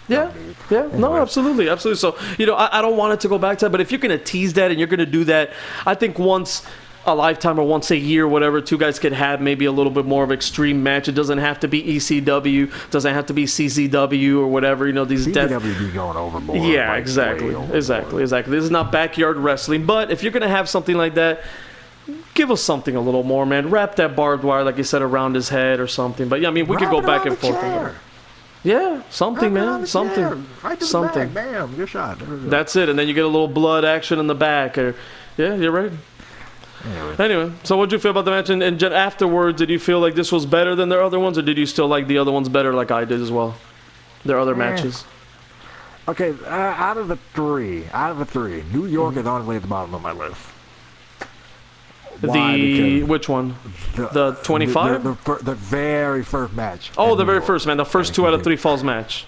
Yeah, no, absolutely. So, I don't want it to go back to that, but if you're going to tease that and you're going to do that, I think once a lifetime or once a year, whatever, two guys could have maybe a little bit more of extreme match. It doesn't have to be ECW, doesn't have to be CZW or whatever. You know, these CZW be going overboard. Yeah, like, exactly. This is not backyard wrestling, but if you're gonna have something like that, give us something a little more, man. Wrap that barbed wire, like you said, around his head or something. But yeah, I mean, we could go back and forth. Yeah, something, man. Something. Right to something. The back. Bam, good shot. That's it. And then you get a little blood action in the back. Or, yeah, you're right. Anyway, so what did you feel about the match? And afterwards, did you feel like this was better than their other ones, or did you still like the other ones better like I did as well? Their other matches? Okay, out of the three, New York is honestly at the bottom of my list. Why? Which one? The 25? The very first match. Oh, the very first, man. The first 2 out of 3 falls match.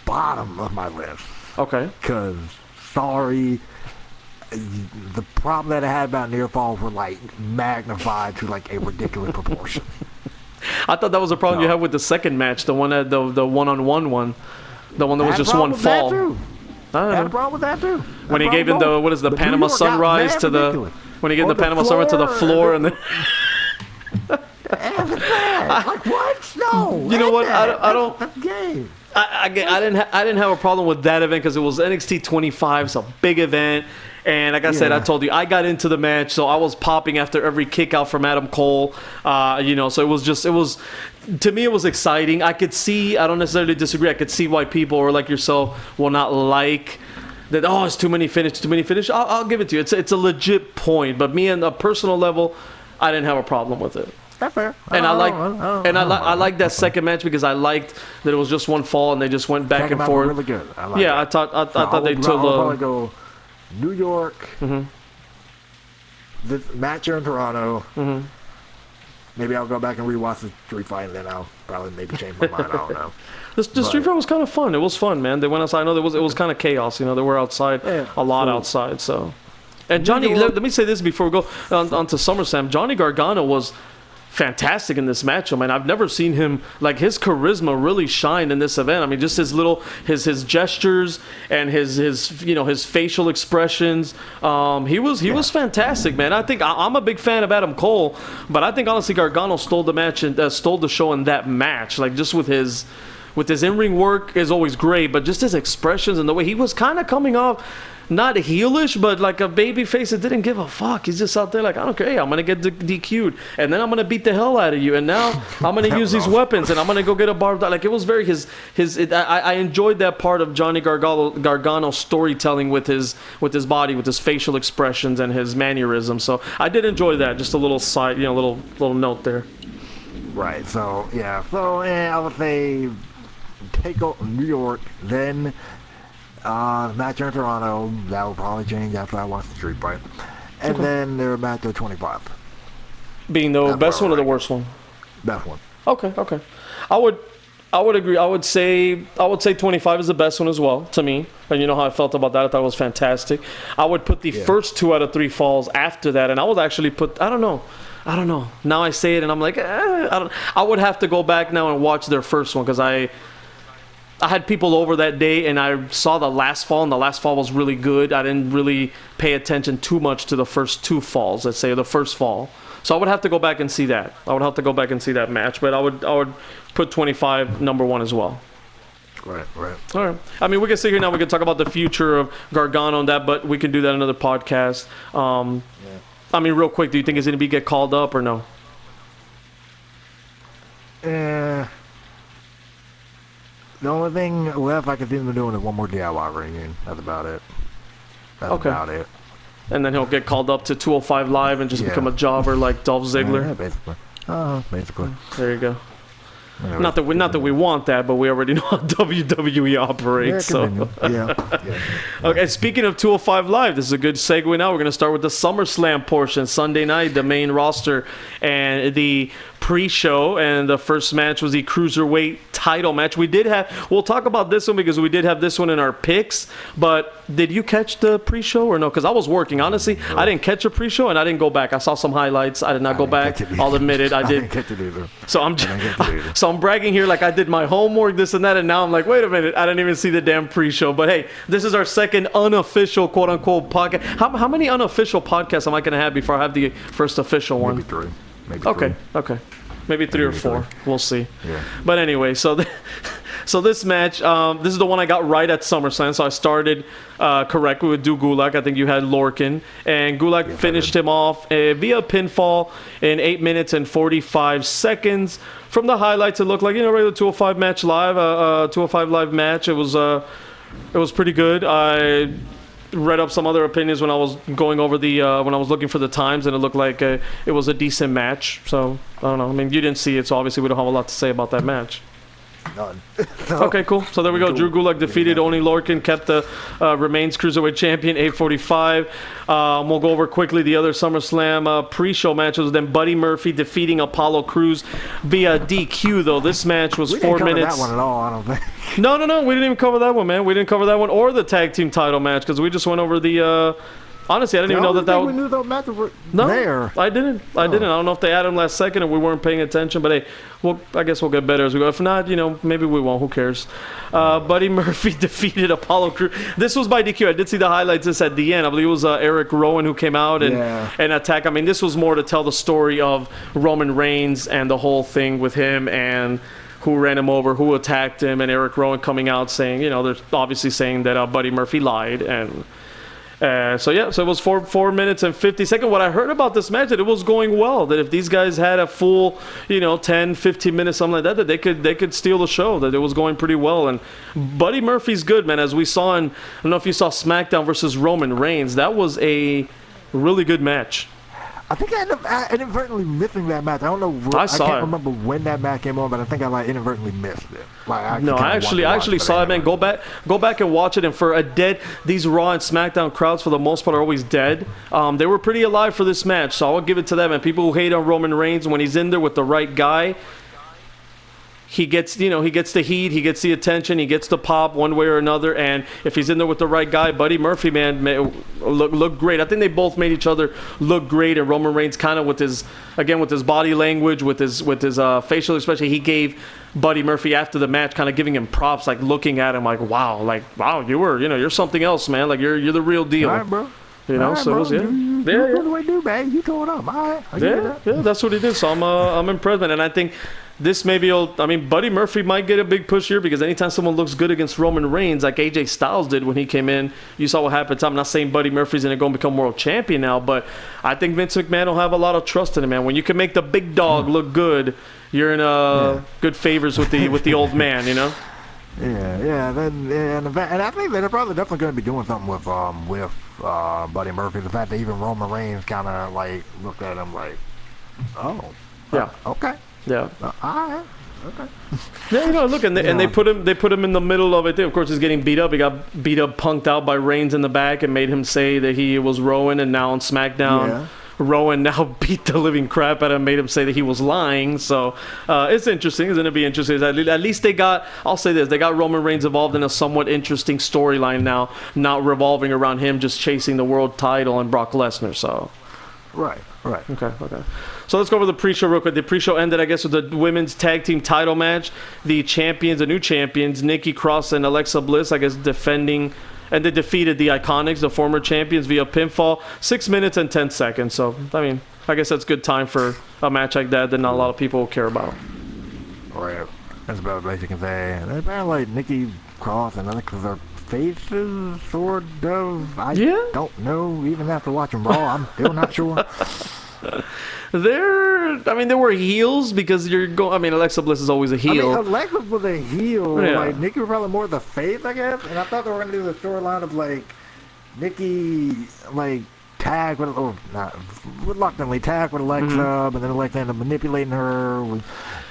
Bottom of my list. Okay. Because, sorry, the problem that I had about near falls were like magnified to like a ridiculous proportion. I thought that was a problem you had with the second match, the one at the one-on-one one, the one that was just one fall. I had a problem with that too. When he gave him the Panama Sunrise to the when he gave the Panama Sunrise to the floor and then. Like what? No. You know what? I don't. That's game. I didn't have a problem with that event because it was NXT 25, it's a big event. And like I said, I told you, I got into the match, so I was popping after every kick out from Adam Cole. So it was, to me, it was exciting. I could see, I don't necessarily disagree, I could see why people, or like yourself, will not like that, it's too many finish. I'll give it to you. It's a legit point. But me, on a personal level, I didn't have a problem with it. That's fair. And I like that second match because I liked that it was just one fall and they just went back and forth. Really good. I thought they took I'll probably go New York. The match here in Toronto. Maybe I'll go back and rewatch the street fight, and then I'll probably maybe change my mind. I don't know. The street fight was kind of fun. It was fun, man. They went outside. I know it was kind of chaos. You know, they were outside a lot outside. So, and Johnny, let me say this before we go on to SummerSlam. Johnny Gargano was fantastic in this match. I mean, I've never seen him, like, his charisma really shine in this event. I mean, just his gestures and his facial expressions. He was fantastic, man. I think I'm a big fan of Adam Cole, but I think honestly Gargano stole the match and stole the show in that match. Like, just with his in-ring work is always great, but just his expressions and the way he was kind of coming off, not heelish, but like a baby face that didn't give a fuck. He's just out there like, I don't care. Hey, I'm going to get DQ'd, and then I'm going to beat the hell out of you, and now I'm going to use these weapons, and I'm going to go get a barbed. Like, it was very I enjoyed that part of Johnny Gargano's storytelling with his body, with his facial expressions and his mannerisms. So I did enjoy that. Just a little side, little note there. Right. So yeah. So I would say take out New York, then match in Toronto. That will probably change after I watch the street fight, and then their match at 25. Being the best one or the worst one? Best one. Okay. I would agree. I would say 25 is the best one as well to me. And you know how I felt about that. I thought it was fantastic. I would put the first 2 out of 3 falls after that, and I would actually put, I don't know. Now I say it and I'm like, I would have to go back now and watch their first one because I had people over that day and I saw the last fall, and the last fall was really good. I didn't really pay attention too much to the first 2 falls, let's say, the first fall. So I would have to go back and see that. I would have to go back and see that match, but I would put 25 number 1 as well. Right. All right. I mean, we can sit here now. We can talk about the future of Gargano and that, but we can do that in another podcast. I mean, real quick, do you think he's going to get called up or no? The only thing left I can see them doing is one more DIY reunion. That's about it. About it. And then he'll get called up to 205 Live and just become a jobber like Dolph Ziggler. Yeah, basically. There you go. Not that we want that, but we already know how WWE operates. Okay, speaking of 205 Live, this is a good segue now. We're going to start with the SummerSlam portion. Sunday night, the main roster and the pre-show, and the first match was the Cruiserweight title match. We'll talk about this one because we did have this one in our picks, but did you catch the pre-show or no? Because I was working. Honestly, I didn't catch a pre-show and I didn't go back. I saw some highlights. I did not go back. I'll admit it. I didn't catch it either. So So I'm bragging here like I did my homework, this and that, and now I'm like, wait a minute, I didn't even see the damn pre-show. But hey, this is our second unofficial, quote-unquote, podcast. How many unofficial podcasts am I going to have before I have the first official one? Maybe 3. Maybe okay, 3. okay. Maybe 3 or 4. We'll see. Yeah. But anyway, so this match, this is the one I got right at SummerSlam. So I started correctly with Drew Gulak. I think you had Lorcan. And Gulak finished him off via pinfall in 8 minutes and 45 seconds. From the highlights, it looked like, regular 205 match live, 205 live match. It was pretty good. I read up some other opinions when I was going over when I was looking for the times, and it looked like it was a decent match. So I don't know. I mean, you didn't see it, so obviously we don't have a lot to say about that match. None. Okay, cool. So there we go. Drew Gulak defeated Oney Lorcan, kept the remains cruiserweight champion, 845. We'll go over quickly the other SummerSlam pre-show matches. Then Buddy Murphy defeating Apollo Crews via DQ. Though this match was 4 minutes. We didn't cover that one at all, I don't think. No, we didn't even cover that one, man. We didn't cover that one or the tag team title match because we just went over the. Honestly, I didn't even know that we knew those matches were no, there. I didn't. I don't know if they added them last second or we weren't paying attention. But hey, I guess we'll get better as we go. If not, maybe we won't. Who cares? Buddy Murphy defeated Apollo Crews. This was by DQ. I did see the highlights. This at the end. I believe it was Eric Rowan who came out and attacked. I mean, this was more to tell the story of Roman Reigns and the whole thing with him and who ran him over, who attacked him, and Eric Rowan coming out saying, they're obviously saying that Buddy Murphy lied and. So it was 4 minutes and 50 seconds. What I heard about this match, that it was going well, that if these guys had a full 10 15 minutes, something like that they could steal the show, that it was going pretty well. And Buddy Murphy's good, man. As we saw I don't know if you saw SmackDown versus Roman Reigns, that was a really good match. I think I ended up inadvertently missing that match. I don't know. I can't remember when that match came on, but I think I inadvertently missed it. I actually saw it, man. Go back and watch it. And for these Raw and SmackDown crowds for the most part are always dead. They were pretty alive for this match, so I'll give it to them. And people who hate on Roman Reigns, when he's in there with the right guy, he gets the heat, he gets the attention, he gets the pop one way or another. And if he's in there with the right guy, Buddy Murphy, man, look great. I think they both made each other look great. And Roman Reigns, kind of with his body language, with his facial expression, he gave Buddy Murphy after the match, kind of giving him props, like looking at him like, wow, you're something else, man. Like you're the real deal. All right, bro. So it was, What do I do, man? You tore it up. All right. That's what he did. So I'm impressed, man. And I think this Buddy Murphy might get a big push here because anytime someone looks good against Roman Reigns, like AJ Styles did when he came in, you saw what happened. I'm not saying Buddy Murphy's going to go and become world champion now, but I think Vince McMahon will have a lot of trust in him, man. When you can make the big dog look good, you're in good favors with the old man, Yeah. And I think they're probably definitely going to be doing something with Buddy Murphy. The fact that even Roman Reigns kind of looked at him like, oh, yeah, okay. Yeah. All right. Okay. Yeah, look, and they put him in the middle of it. Of course, he's getting beat up. He got beat up, punked out by Reigns in the back, and made him say that he was Rowan. And now on SmackDown, Rowan now beat the living crap out of him, made him say that he was lying. So it's interesting. It's going to be interesting. At least they got Roman Reigns involved in a somewhat interesting storyline now, not revolving around him just chasing the world title and Brock Lesnar. So. Right. Okay. So let's go over the pre-show real quick. The pre-show ended, I guess, with the women's tag team title match. The new champions, Nikki Cross and Alexa Bliss, I guess, defending, and they defeated the Iconics, the former champions, via pinfall, 6 minutes and 10 seconds. So, I guess that's good time for a match like that not a lot of people will care about. Right. That's about the best you can say. They're about like Nikki Cross and Alexa are faces, sort of. I don't know. Even after watching Raw, I'm still not sure. They were heels because Alexa Bliss is always a heel. Alexa was a heel. Yeah. Nikki was probably more the face, I guess. And I thought they were going to do the storyline of Nikki tag with, reluctantly tag with Alexa, but then Alexa ended up manipulating her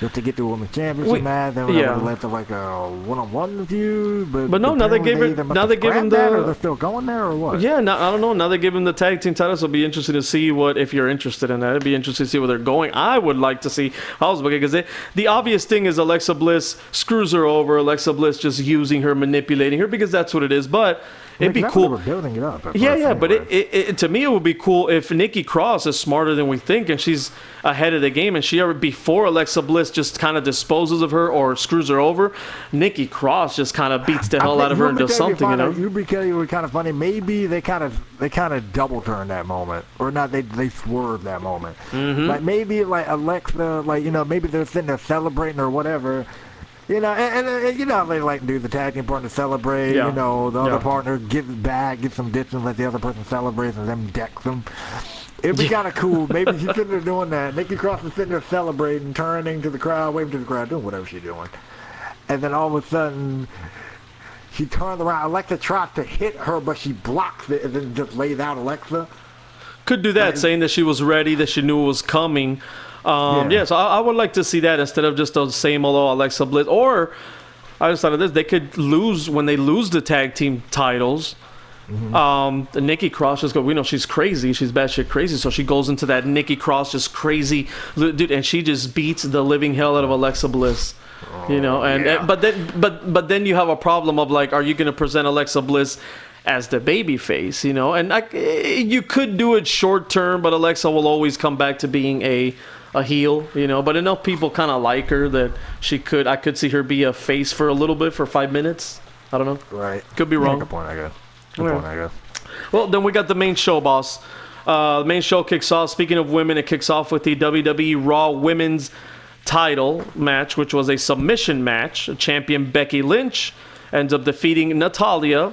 just to get to a women's championship match. Then we left to a one-on-one feud. But no, now they gave him the. Or they're still going there or what? Yeah, I don't know. Now they give him the tag team titles. It'll be interesting to see if you're interested in that. It'd be interesting to see where they're going. I would like to see because the obvious thing is Alexa Bliss screws her over. Alexa Bliss just using her, manipulating her because that's what it is. But it'd be Because cool. We're building it up. Yeah, but anyway. to me it would be cool if Nikki Cross is smarter than we think, and she's ahead of the game, and she already before Alexa Bliss just kind of disposes of her or screws her over, Nikki Cross just kind of beats the hell out of her and does something, you know. It was kind of funny. Maybe they kind of double turned that moment, or not? They swerved that moment. Like maybe like Alexa, like maybe they're sitting there celebrating or whatever. And you know how they like to do the tag team partner celebrate. Yeah. The other partner gives back, gets some distance, let the other person celebrate, and then decks them. It'd be kind of cool. Maybe she's sitting there doing that. Nikki Cross is sitting there celebrating, turning to the crowd, waving to the crowd, doing whatever she's doing. And then all of a sudden, she turns around. Alexa tries to hit her, but she blocks it and then just lays out Alexa. Could do that, saying that she was ready, that she knew it was coming. So I would like to see that instead of just the same old Alexa Bliss. Or, I just thought of this, they could lose, when they lose the tag team titles, Nikki Cross just we know she's crazy, she's batshit crazy, so she goes into that Nikki Cross just crazy, dude, and she just beats the living hell out of Alexa Bliss. But then you have a problem of like, are you going to present Alexa Bliss as the baby face, and you could do it short term, but Alexa will always come back to being a heel, but enough people kind of like her that I could see her be a face for a little bit, for 5 minutes. I don't know. Right. Could be wrong. Good point, I guess. Well, then we got the main show, boss. The main show kicks off. Speaking of women, it kicks off with the WWE Raw Women's title match, which was a submission match. Champion Becky Lynch ends up defeating Natalya.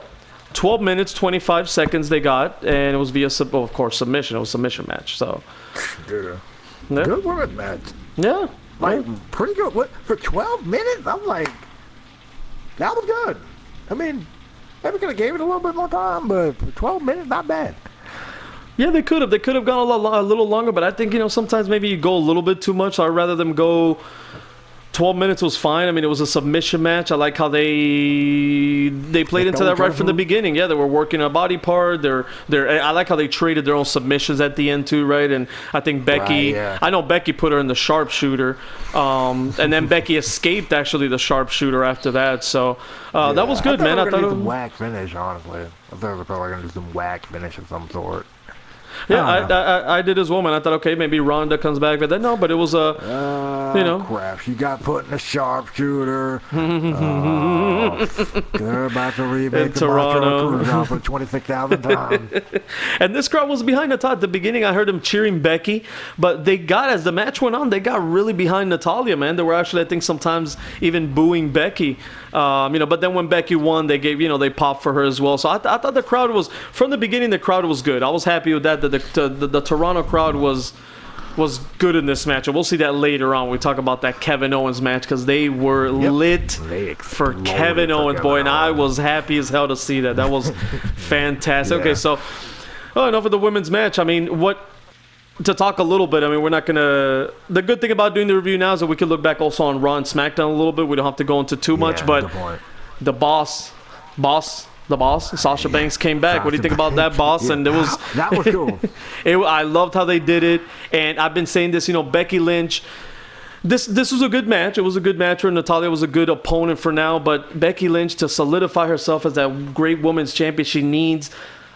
12 minutes, 25 seconds they got, and it was via, of course, submission. It was a submission match, so. Good women's match. Yeah. Pretty good. What, for 12 minutes? I'm like, that was good. I mean, maybe could have gave it a little bit more time, but for 12 minutes, not bad. Yeah, they could have. They could have gone a little longer, but I think, sometimes maybe you go a little bit too much. I'd rather them go 12 minutes was fine. I mean, it was a submission match. I like how they played into that right from the beginning. Yeah, they were working a body part. I like how they traded their own submissions at the end too, right? And I think Becky, I know Becky put her in the sharpshooter, and then Becky escaped actually the sharpshooter after that. So that was good, man. I thought it was some whack finish, honestly. I thought it was probably going to do some whack finish of some sort. Yeah, I did as well, man. I thought, okay, maybe Ronda comes back, but then no. But it was crap. She got put in a sharpshooter. They're about to remake the Toronto for 26,000 times. And this crowd was behind Natalya. At the beginning, I heard them cheering Becky, but as the match went on, they got really behind Natalya, man. They were actually, I think, sometimes even booing Becky. But then when Becky won, they gave, they popped for her as well. So I thought the crowd was, from the beginning, the crowd was good. I was happy with that. The Toronto crowd was good in this match, and we'll see that later on when we talk about that Kevin Owens match, because they were lit for Kevin Owens, boy, and I was happy as hell to see that. That was fantastic. Okay, so enough of the women's match. I mean, to talk a little bit, I mean, we're not gonna. The good thing about doing the review now is that we can look back also on Raw and SmackDown a little bit. We don't have to go into too much, but the boss, Sasha Banks came back. What do you think about that, boss? And it was that was cool. I loved how they did it, and I've been saying this. Becky Lynch. This was a good match. It was a good match. Natalya was a good opponent for now, but Becky Lynch, to solidify herself as that great women's champion, she needs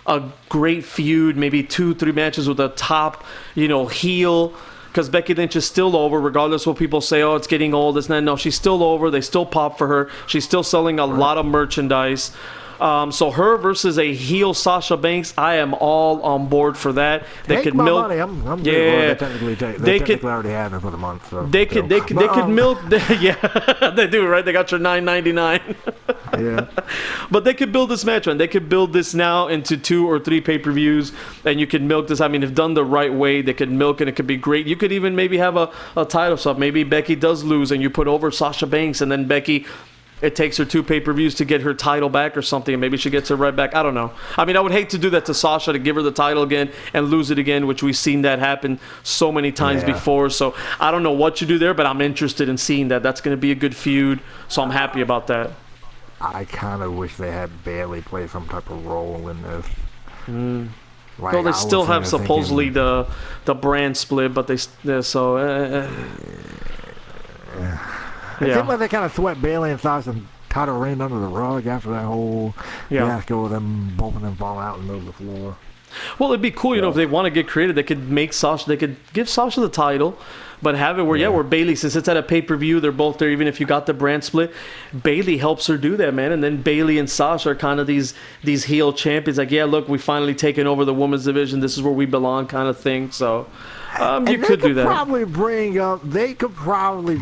a great feud, maybe 2-3 matches with a top, heel. Because Becky Lynch is still over, regardless of what people say, oh, it's getting old, it's not. No, she's still over. They still pop for her. She's still selling a lot of merchandise. So her versus a heel Sasha Banks, I am all on board for that. They could milk. Money. I'm good. Well, they technically already have it for the month. So they could milk. Yeah, they do, right? They got your $9.99. Yeah. But they could build this match, man. They could build this now into 2 or 3 pay-per-views, and you can milk this. I mean, if done the right way, they could milk it. It could be great. You could even maybe have a title swap. Maybe Becky does lose, and you put over Sasha Banks, and then Becky, it takes her 2 pay-per-views to get her title back or something, and maybe she gets it right back. I don't know. I mean, I would hate to do that to Sasha, to give her the title again and lose it again, which we've seen that happen so many times before. So I don't know what you do there, but I'm interested in seeing that. That's going to be a good feud, so I'm happy about that. I kind of wish they had Bayley play some type of role in this. Well, they still have supposedly the brand split, but it seems like they kind of swept Bayley and Sasha title reign under the rug after that whole fiasco with them, both of them falling out in the middle of the floor. Well, it'd be cool, you know, if they want to get creative, they could make Sasha, they could give Sasha the title, but have it where, where Bayley, since it's at a pay-per-view, they're both there, even if you got the brand split, Bayley helps her do that, man. And then Bayley and Sasha are kind of these heel champions, like, yeah, look, we finally taken over the women's division, this is where we belong kind of thing. So you could do that. They could probably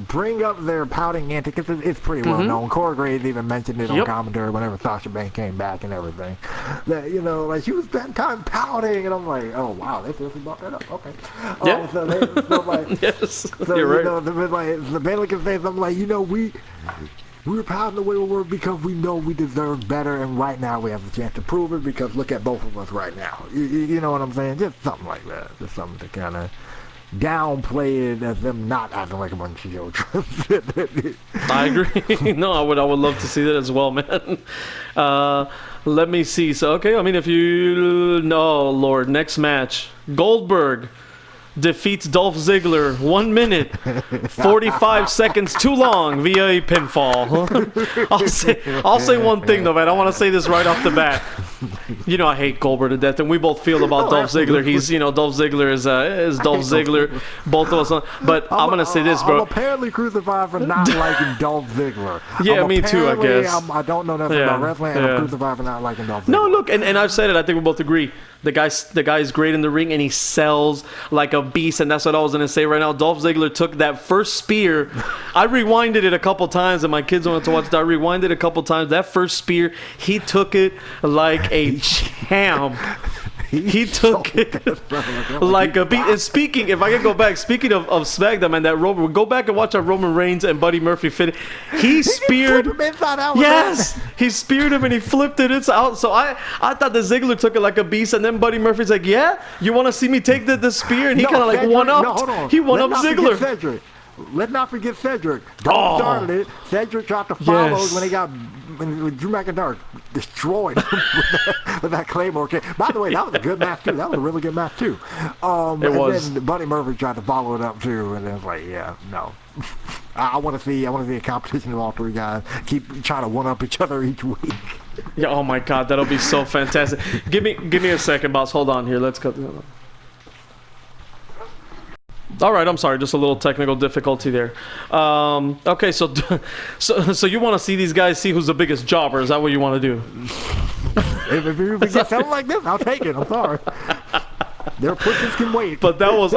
bring up their pouting antics. It's pretty well known. Corey Graves even mentioned it on commentary whenever Sasha Banks came back and everything. That, you know, like, she was spending time pouting, and I'm like, oh wow, they seriously brought that up. Okay. Yeah. So you're right. You know, the Bayley can say something like, you know, we were pouting the way we were because we know we deserve better, and right now we have the chance to prove it because look at both of us right now. You know what I'm saying? Just something like that. Just something to kind of downplay it as them not acting like a bunch of jokes. I agree. No, I would love to see that as well, man. Let me see. So, okay, I mean, if you... No, Lord. Next match. Goldberg defeats Dolph Ziggler 1 minute 45 seconds too long via a pinfall. I'll say one thing though, man. I want to say this right off the bat. You know, I hate Goldberg to death, and we both feel about Dolph Ziggler. He's, you know, Dolph Ziggler is Dolph Ziggler. Both of us. But I'm gonna say this, bro. I'm apparently crucified for not liking Dolph Ziggler. Yeah, me too, I guess. I don't know nothing about wrestling, and I'm crucified for not liking Dolph Ziggler. No, look, and I've said it. I think we both agree. The guy's great in the ring, and he sells like a beast, and that's what I was gonna say right now. Dolph Ziggler took that first spear. I rewinded it a couple times, and my kids wanted to watch that. I rewinded it a couple times. That first spear, he took it like a champ. He took it like a beat. And speaking, if I can go back, speaking of SmackDown, man, that Roman, go back and watch that Roman Reigns and Buddy Murphy fit. He speared. Him inside out. Yes, he speared him and he flipped it inside out. So I thought the Ziggler took it like a beast, and then Buddy Murphy's like, yeah, you want to see me take the spear? And he kind of like one up. No, hold on. He one up Ziggler. Let's not forget Cedric. Dolph started it. Cedric tried to follow when Drew McIntyre destroyed him with that Claymore kick. By the way, that was a good match too. That was a really good match too. It was. And then Buddy Murphy tried to follow it up too, and it was like, yeah, no. I want to see a competition of all three guys keep trying to one up each other each week. Yeah. Oh my God, that'll be so fantastic. Give me a second, boss. Hold on here. Let's go. All right, I'm sorry, just a little technical difficulty there. Okay, so you want to see these guys see who's the biggest jobber? Is that what you want to do? If you get something like this, I'll take it. I'm sorry. Their pushes can wait. But that was,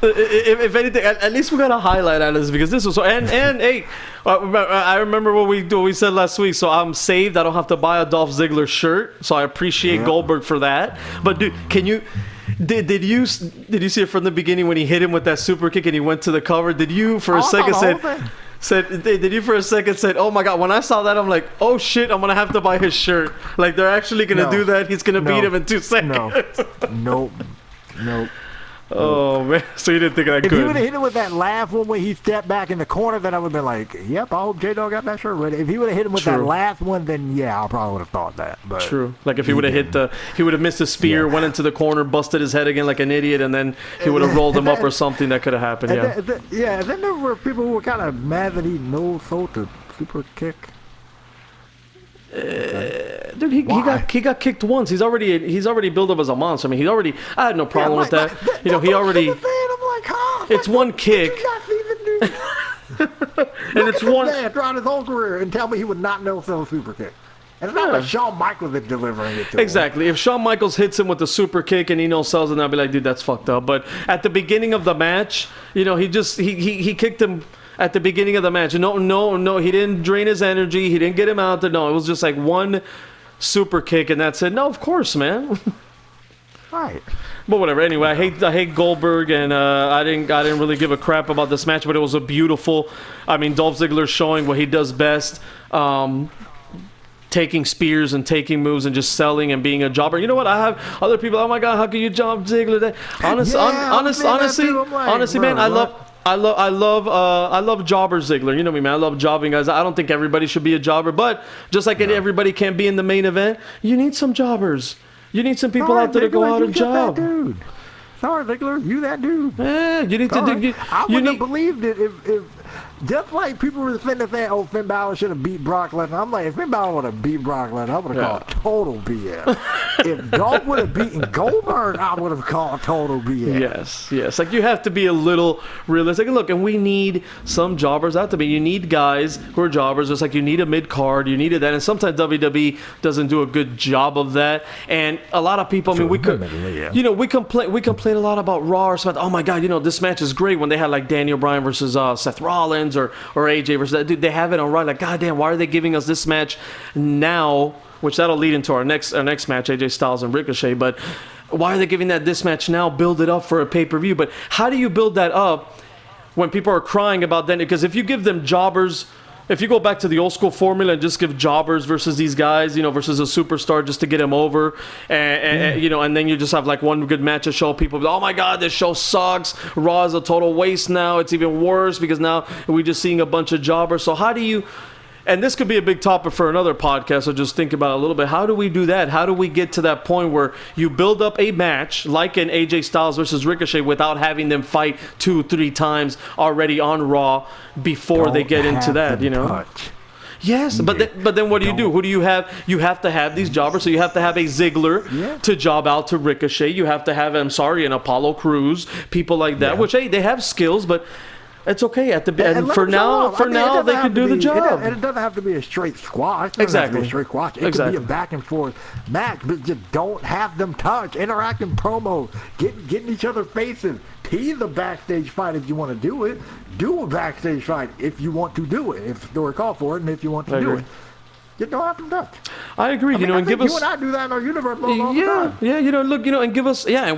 if anything, at least we got a highlight out of this because this was so. And hey, I remember what we said last week. So I'm saved. I don't have to buy a Dolph Ziggler shirt. So I appreciate Goldberg for that. But dude, can you? Did you see it from the beginning when he hit him with that super kick and he went to the cover? Did you for a second said, oh my God, when I saw that, I'm like, oh shit, I'm going to have to buy his shirt. Like, they're actually going to do that. He's going to beat him in 2 seconds. Nope. Oh, man. So you didn't think I could. If he would have hit him with that last one where he stepped back in the corner, then I would have been like, yep, I hope J-Dogg got that shirt ready. If he would have hit him with that last one, then yeah, I probably would have thought that. But true. Like if he would have he would have missed a spear, went into the corner, busted his head again like an idiot, and then he would have rolled him up or something. That could have happened, and then there were people who were kind of mad that he no-sold the super kick. Dude, he got kicked once. He's already built up as a monster. I mean, I had no problem with that. You know, he already. I'm like, huh? It's one kick. And it's one man throughout his whole career and tell me he would not know sell a super kick. And it's not like Shawn Michaels is delivering it to him. Exactly. If Shawn Michaels hits him with the super kick and he no sells it, I'd be like, dude, that's fucked up. But at the beginning of the match, you know, he kicked him. At the beginning of the match, no, he didn't drain his energy. He didn't get him out there. No, it was just like one super kick, and that's it. No, of course, man. Right. But whatever. Anyway, I hate Goldberg, and I didn't really give a crap about this match, but it was a beautiful. I mean, Dolph Ziggler showing what he does best. Taking spears and taking moves and just selling and being a jobber. You know what? I have other people. Oh my God, how can you job Ziggler? Honestly, man, I love jobber Ziggler. You know me, man. I love jobbing guys. I don't think everybody should be a jobber, but just like everybody can't be in the main event, you need some jobbers. You need some people out there to go out and job. Sorry, Ziggler, you that dude. Yeah, you need to. I wouldn't have believed it if just like people were saying oh, Finn Balor should have beat Brock Lesnar. I'm like, if Finn Balor would have beat Brock Lesnar, I would have called total BS. If Dolph would have beaten Goldberg, I would have called total BS. Yes. Like, you have to be a little realistic. And look, and we need some jobbers out there. You need guys who are jobbers. It's like you need a mid-card. You needed that. And sometimes WWE doesn't do a good job of that. And a lot of people, I mean, we complain a lot about Raw or something. Oh, my God, this match is great when they had, like, Daniel Bryan versus Seth Rollins or AJ versus that. Dude, they have it on Raw. Like, goddamn, why are they giving us this match now? Which that'll lead into our next match, AJ Styles and Ricochet. But why are they giving this match now? Build it up for a pay-per-view. But how do you build that up when people are crying about that? Because if you give them jobbers, if you go back to the old school formula and just give jobbers versus these guys, versus a superstar just to get them over, and then you just have like one good match to show people, oh my God, this show sucks. Raw is a total waste now. It's even worse because now we're just seeing a bunch of jobbers. So how do you... And this could be a big topic for another podcast, so just think about it a little bit. How do we do that? How do we get to that point where you build up a match like an AJ Styles versus Ricochet without having them fight 2-3 times already on Raw before they get into that, Touch. Yes, but then what do you do? Who do you have? You have to have these jobbers. So you have to have a Ziggler to job out to Ricochet. You have to have, an Apollo Crews, people like that, which, hey, they have skills, but... It's okay at the end. For now, they can do the job. And it doesn't have to be a straight squash. Exactly. It can be a back and forth match, but just don't have them touch, interact in promos, getting each other faces. Tease a backstage fight if you want to do it. Do a backstage fight if you want to do it. If they're called for it, and if you want to do it. You don't have to touch. I agree. And give us. You and I do that in our universe all the time. Look, and give us. Yeah,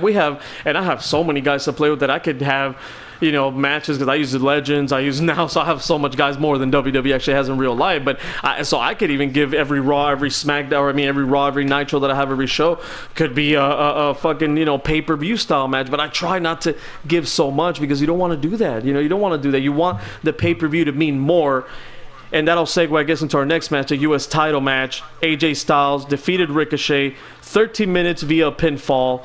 and I have so many guys to play with that I could have. Matches, because I use the Legends, I use now, so I have so much guys more than WWE actually has in real life. But so I could even give every Raw, every SmackDown, every Raw, every Nitro that I have every show could be a fucking pay-per-view style match. But I try not to give so much because you don't want to do that. You don't want to do that. You want the pay-per-view to mean more. And that'll segue, I guess, into our next match, a U.S. title match. AJ Styles defeated Ricochet, 13 minutes via pinfall.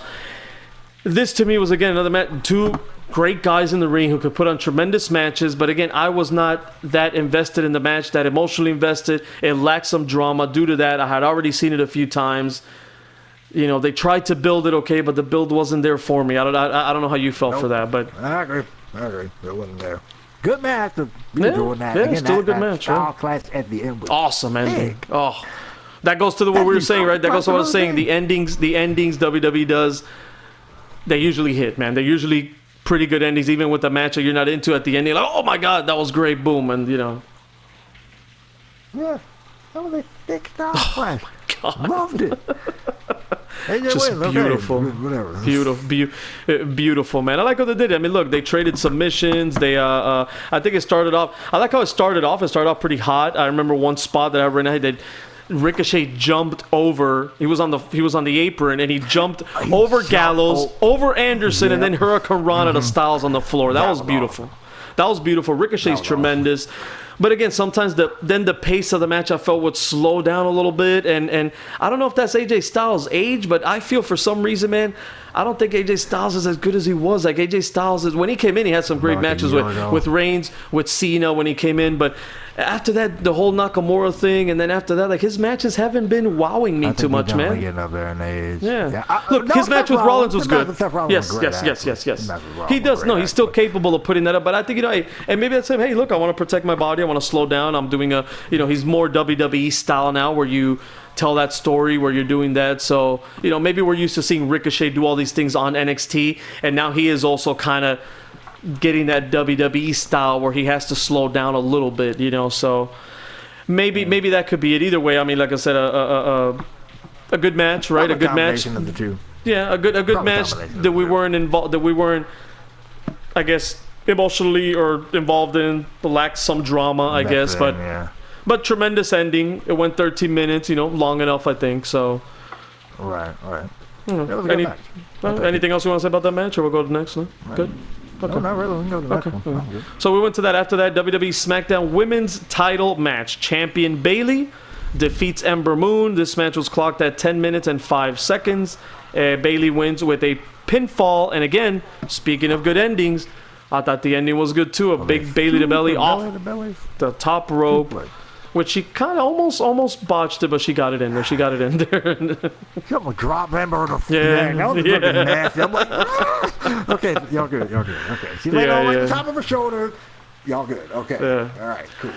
This, to me, was, again, another match. Two great guys in the ring who could put on tremendous matches. But, again, I was not that invested in the match, that emotionally invested. It lacked some drama. Due to that, I had already seen it a few times. They tried to build it, okay, but the build wasn't there for me. I don't know how you felt for that. But I agree. It wasn't there. Good match. Doing that. Yeah, Again, still a good match. Style clash at the end was awesome ending. Oh, that goes to what we were saying, right? That goes to what I was saying. The endings WWE does, they usually hit, man. They're usually pretty good endings, even with the match that you're not into at the end. You're like, oh my God, that was great, boom, and Yeah, that was a thick style clash. God. Loved it. Just beautiful. Beautiful, man. I like how they did it. Look, they traded submissions. They, I think it started off. I like how it started off. It started off pretty hot. I remember one spot that I ran ahead that Ricochet jumped over. He was on the apron and he jumped over Gallows, over Anderson, and then Hurricane Rana to Styles on the floor. That was beautiful. That was beautiful. Ricochet's tremendous. But again, sometimes the pace of the match I felt would slow down a little bit, and I don't know if that's AJ Styles' age, but I feel for some reason, man, I don't think AJ Styles is as good as he was. Like AJ Styles is, when he came in, he had some great matches with Reigns, with Cena when he came in, but after that, the whole Nakamura thing, and then after that, like his matches haven't been wowing me too much, man. Getting up there in age. Yeah. Look, his match with Rollins was good. Yes. He does. No, he's still capable of putting that up. But I think, and maybe that's him. Hey, look, I want to protect my body. I want to slow down. I'm doing he's more WWE style now, where you tell that story, where you're doing that. So, maybe we're used to seeing Ricochet do all these things on NXT, and now he is also kind of getting that WWE style where he has to slow down a little bit, so maybe that could be it. Either way, like I said, a good match, right? A good match. Of the two. Yeah, a good match that we weren't involved, I guess, emotionally or involved in, lacked some drama, I guess, but tremendous ending. It went 13 minutes, long enough, I think. So. Right. That was a good match. Anything else you want to say about that match, or we'll go to the next one? Right. Good. Okay. No, not really. We can go to the next one. So we went to that. After that, WWE SmackDown Women's Title match. Champion Bayley defeats Ember Moon. This match was clocked at 10 minutes and 5 seconds. Bayley wins with a pinfall. And again, speaking of good endings, I thought the ending was good too. A big Bailey to belly off the top rope, which she kind of almost botched it, but she got it in there. She got it in there. Something drop Ember on the Yeah, that was looking nasty. I'm like, ah! Okay, y'all good. Okay, she laid on like the top of her shoulder. Y'all good. Okay, all right, cool.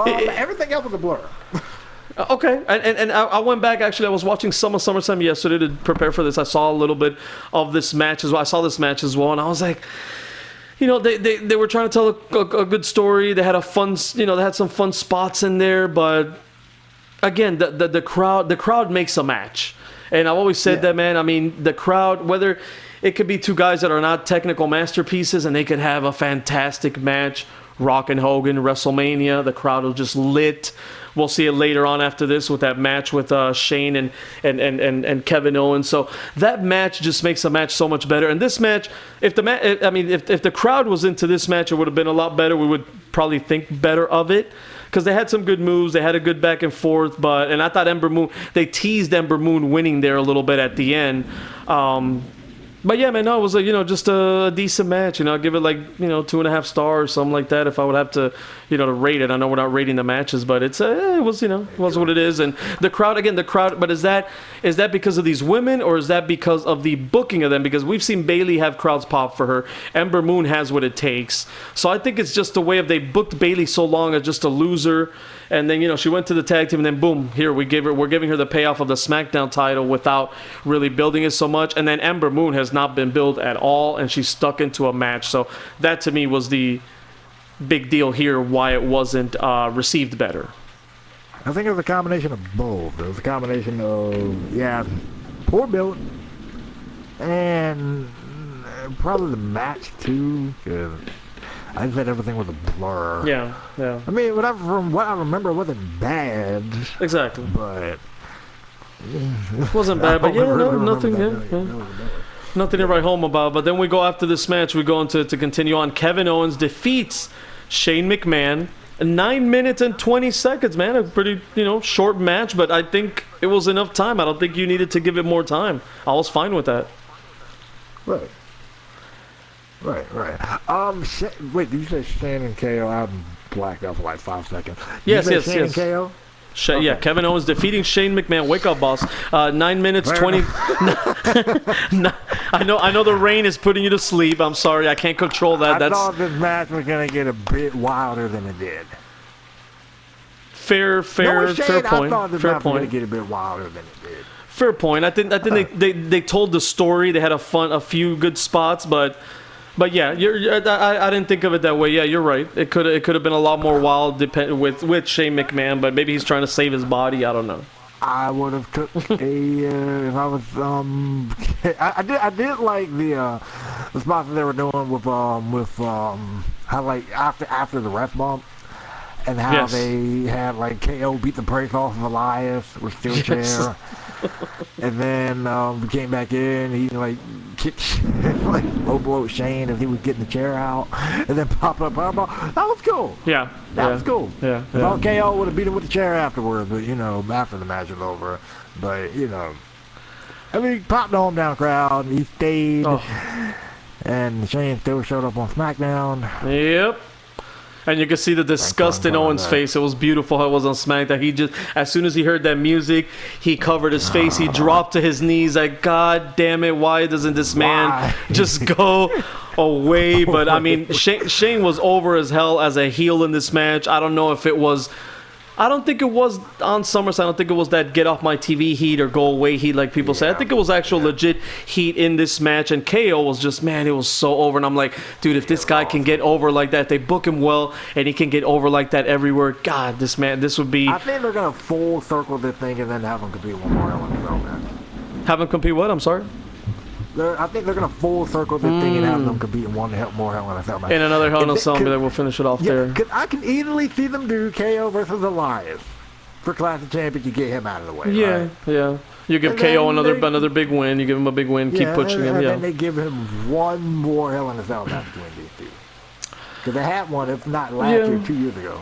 Everything else was a blur. Okay, and I went back, actually, I was watching SummerSlam yesterday to prepare for this. I saw a little bit of this match as well. I saw this match as well, and I was like, you know, they were trying to tell a good story. They had a fun, you know, they had some fun spots in there, but again, the crowd makes a match. And I've always said that, man. I mean, the crowd, whether it could be two guys that are not technical masterpieces and they could have a fantastic match, Rock and Hogan, WrestleMania, the crowd will just lit. We'll see it later on after this with that match with Shane and Kevin Owens. So that match just makes a match so much better. And this match, if the crowd was into this match, it would have been a lot better. We would probably think better of it because they had some good moves. They had a good back and forth. And I thought Ember Moon, they teased Ember Moon winning there a little bit at the end. But yeah, man, no, it was just a decent match. You know, I'd give it like 2.5 stars, something like that. If I would have to, to rate it. I know we're not rating the matches, but it was what it is. And the crowd. But is that because of these women or is that because of the booking of them? Because we've seen Bailey have crowds pop for her. Ember Moon has what it takes. So I think it's just the way of they booked Bailey so long as just a loser. And then, she went to the tag team, and then boom, here we're giving her the payoff of the SmackDown title without really building it so much. And then Ember Moon has not been built at all, and she's stuck into a match. So that to me was the big deal here, why it wasn't received better. I think it was a combination of both. It was a combination of, poor build, and probably the match too, because I said everything was a blur. Yeah. I mean, from what I remember, it wasn't bad. Exactly. But it wasn't bad, but nothing. Nothing to write home about. But then we go after this match. We go into to continue on. Kevin Owens defeats Shane McMahon. 9 minutes and 20 seconds, man. A pretty short match, but I think it was enough time. I don't think you needed to give it more time. I was fine with that. Right. Wait, did you say Shane and KO? I blacked out for like 5 seconds. Yes. Shane and KO? Okay. Yeah, Kevin Owens defeating Shane McMahon. Wake up, boss. 9 minutes, 20... I know the rain is putting you to sleep. I'm sorry. I can't control that. I thought this match was going to get a bit wilder than it did. Fair point. I thought this match was going to get a bit wilder than it did. Fair point. I think they told the story. They had a few good spots, but yeah, I didn't think of it that way. Yeah, you're right. It could have been a lot more wild with Shane McMahon, but maybe he's trying to save his body. I don't know. I would have took if I was I did like the spots that they were doing with how like after the ref bump and how they had like KO beat the brakes off of Elias with steel chair. And then we came back in. He like kicked like low blow Shane as he was getting the chair out, and then pop up. That was cool. Yeah, that was cool. Yeah. I thought KO would have beat him with the chair afterwards, but after the match was over. But I mean, he popped the home down crowd. He stayed, and Shane still showed up on SmackDown. Yep. And you could see the disgust in Owens' face. It was beautiful how it was on SmackDown. He just, as soon as he heard that music, he covered his face. He dropped to his knees like, God damn it, why doesn't this man just go away? But, I mean, Shane was over as hell as a heel in this match. I don't know if it was... I don't think it was on SummerSlam. I don't think it was that get off my TV heat or go away heat like people say. I think it was actual legit heat in this match. And KO was just, man, it was so over. And I'm like, dude, if this guy can get over like that, they book him well, and he can get over like that everywhere. God, this would be... I think they're going to full circle this thing and then have him compete one more Hell in a Cell match. Have him compete what? I'm sorry? I think they're going to full circle this thing and have them compete in one more Hell in a Cell match. In another Hell in a Cell, then we'll finish it off there. Because I can easily see them do KO versus Elias for Classic Champion. You get him out of the way. Yeah, right? yeah. You give KO another big win. You give him a big win. Keep pushing him. And then they give him one more Hell in a Cell match between these two. Because they had one, if not last year, 2 years ago.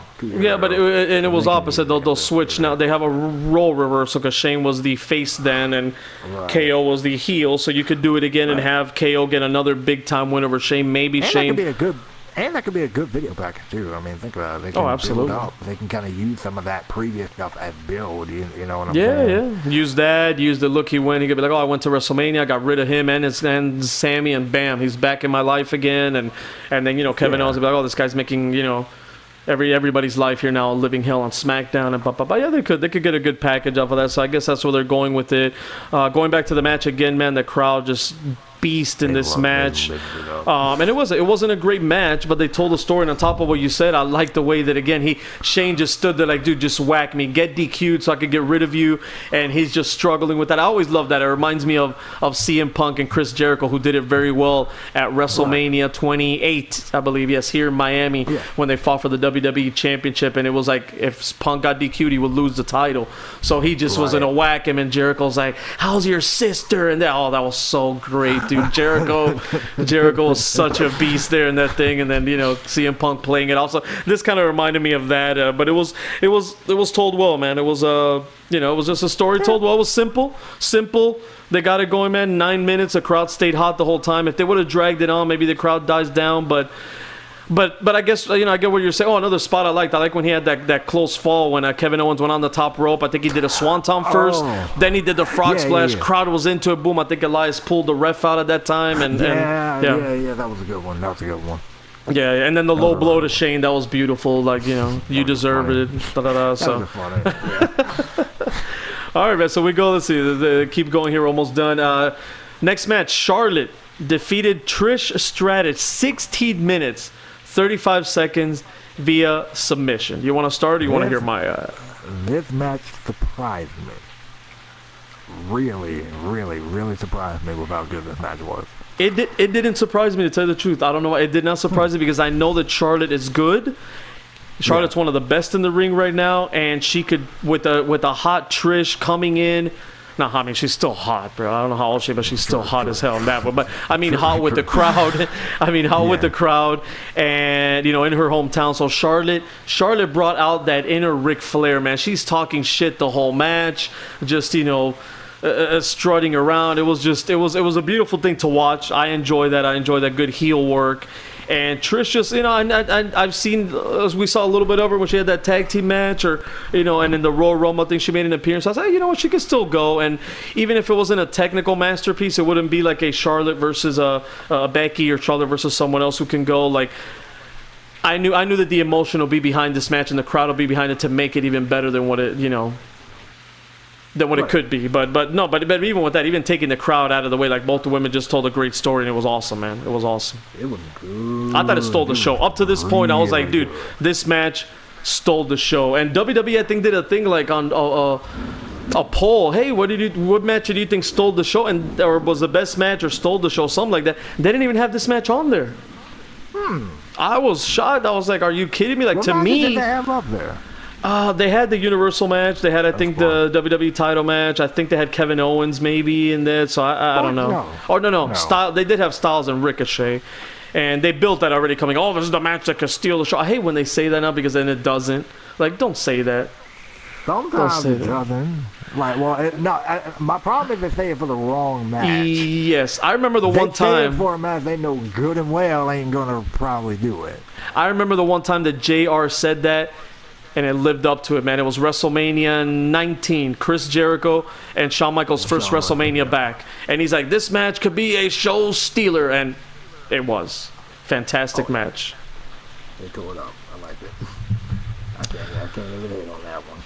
But it was opposite. They'll switch now. They have a role reversal because Shane was the face then, and KO was the heel. So you could do it again and have KO get another big time win over Shane. Maybe Shane. That could be a good And that could be a good video package too. I mean, think about it. They can absolutely. build up. They can kind of use some of that previous stuff as build. You know what I'm saying? Yeah. Use that. Use the look he went. He could be like, oh, I went to WrestleMania. I got rid of him and Sammy, and bam, he's back in my life again. And then Kevin Owens would be like, oh, this guy's making everybody's life here now, living hell on SmackDown and blah blah blah. Yeah, they could get a good package off of that. So I guess that's where they're going with it. Going back to the match again, man, the crowd just beast in this match. And it wasn't a great match, but they told a story. And on top of what you said, I like the way that again Shane just stood there like, dude, just whack me, get DQ'd so I could get rid of you. And he's just struggling with that. I always love that. It reminds me of CM Punk and Chris Jericho, who did it very well at WrestleMania 28, I believe. Yes, here in Miami when they fought for the WWE Championship. And it was like if Punk got DQ'd, he would lose the title. So he just was in a whack him, and Jericho's like, how's your sister? And that was so great, dude. Jericho was such a beast there in that thing, and then CM Punk playing it also. This kind of reminded me of that, but it was told well, man. It was it was just a story told well. It was simple. They got it going, man. 9 minutes, the crowd stayed hot the whole time. If they would have dragged it on, maybe the crowd dies down, but I guess I get what you're saying. Oh, another spot I liked. I like when he had that close fall when Kevin Owens went on the top rope. I think he did a swanton first. Then he did the frog splash. Crowd was into it. Boom. I think Elias pulled the ref out at that time. And that was a good one. Yeah, and then the low blow to Shane. That was beautiful. Like you deserve it. So. All right, man. So we go. Let's see. Keep going here. We're almost done. Next match: Charlotte defeated Trish Stratus 16 minutes. 35 seconds via submission. You want to start, or you want to hear my... This match surprised me. Really, really, really surprised me with how good this match was. It didn't surprise me, to tell you the truth. I don't know why. It did not surprise me because I know that Charlotte is good. Charlotte's one of the best in the ring right now, and she could, with a hot Trish coming in... Not hot. I mean, she's still hot, bro. I don't know how old she is, but she's still hot as hell in that one. But I mean, hot with the crowd. With the crowd, and in her hometown. So Charlotte brought out that inner Ric Flair, man. She's talking shit the whole match, just strutting around. It was a beautiful thing to watch. I enjoy that. I enjoy that good heel work. And Trish just, I've seen, we saw a little bit of her when she had that tag team match, or, and in the Royal Rumble thing, she made an appearance. I was like, you know what, she could still go. And even if it wasn't a technical masterpiece, it wouldn't be like a Charlotte versus a Becky, or Charlotte versus someone else who can go. Like, I knew that the emotion will be behind this match, and the crowd will be behind it to make it even better than what it, it could be. But even with that, even taking the crowd out of the way, like both the women just told a great story, and it was awesome, man. It was awesome. It was good. I thought it stole the show. Up to this point, I was like, dude, this match stole the show. And WWE, I think, did a thing like on a poll. Hey, what match do you think stole the show, or was the best match, or stole the show, something like that. They didn't even have this match on there. I was shocked. I was like, are you kidding me? Like, what to me, did they have up there? They had the Universal match. They had, I think, the WWE title match. I think they had Kevin Owens maybe in there. So I don't know. No. Style. They did have Styles and Ricochet, and they built that already. Coming, this is the match that could steal the show. I hate when they say that now, because then it doesn't. Like, don't say that. Sometimes it doesn't. Like, my problem is they say it for the wrong match. Yes, I remember the one time. They say it for a match they know good and well ain't gonna probably do it. I remember the one time that JR said that, and it lived up to it, man. It was WrestleMania 19, Chris Jericho and Shawn Michaels' first WrestleMania back. And he's like, this match could be a show stealer. And it was. Fantastic match. They tore it up. I like it. I can't even hate on that one.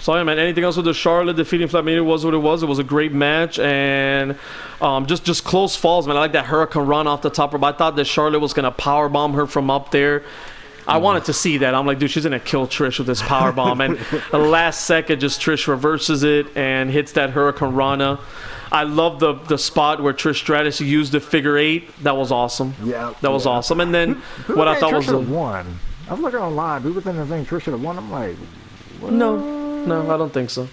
So, yeah, man, anything else with the Charlotte defeating Flat? I mean, it was what it was. It was a great match. And just close falls, man. I like that Hurricane run off the top rope. I thought that Charlotte was going to powerbomb her from up there. I wanted to see that. I'm like, dude, she's going to kill Trish with this power bomb. And the last second, just Trish reverses it and hits that Hurricane Rana. I love the spot where Trish Stratus used the figure eight. That was awesome. Yeah. That was awesome. And then what I thought Trish was... should have won. I was looking online. People think the thing Trish should have won. I'm like, what? No, I don't think so.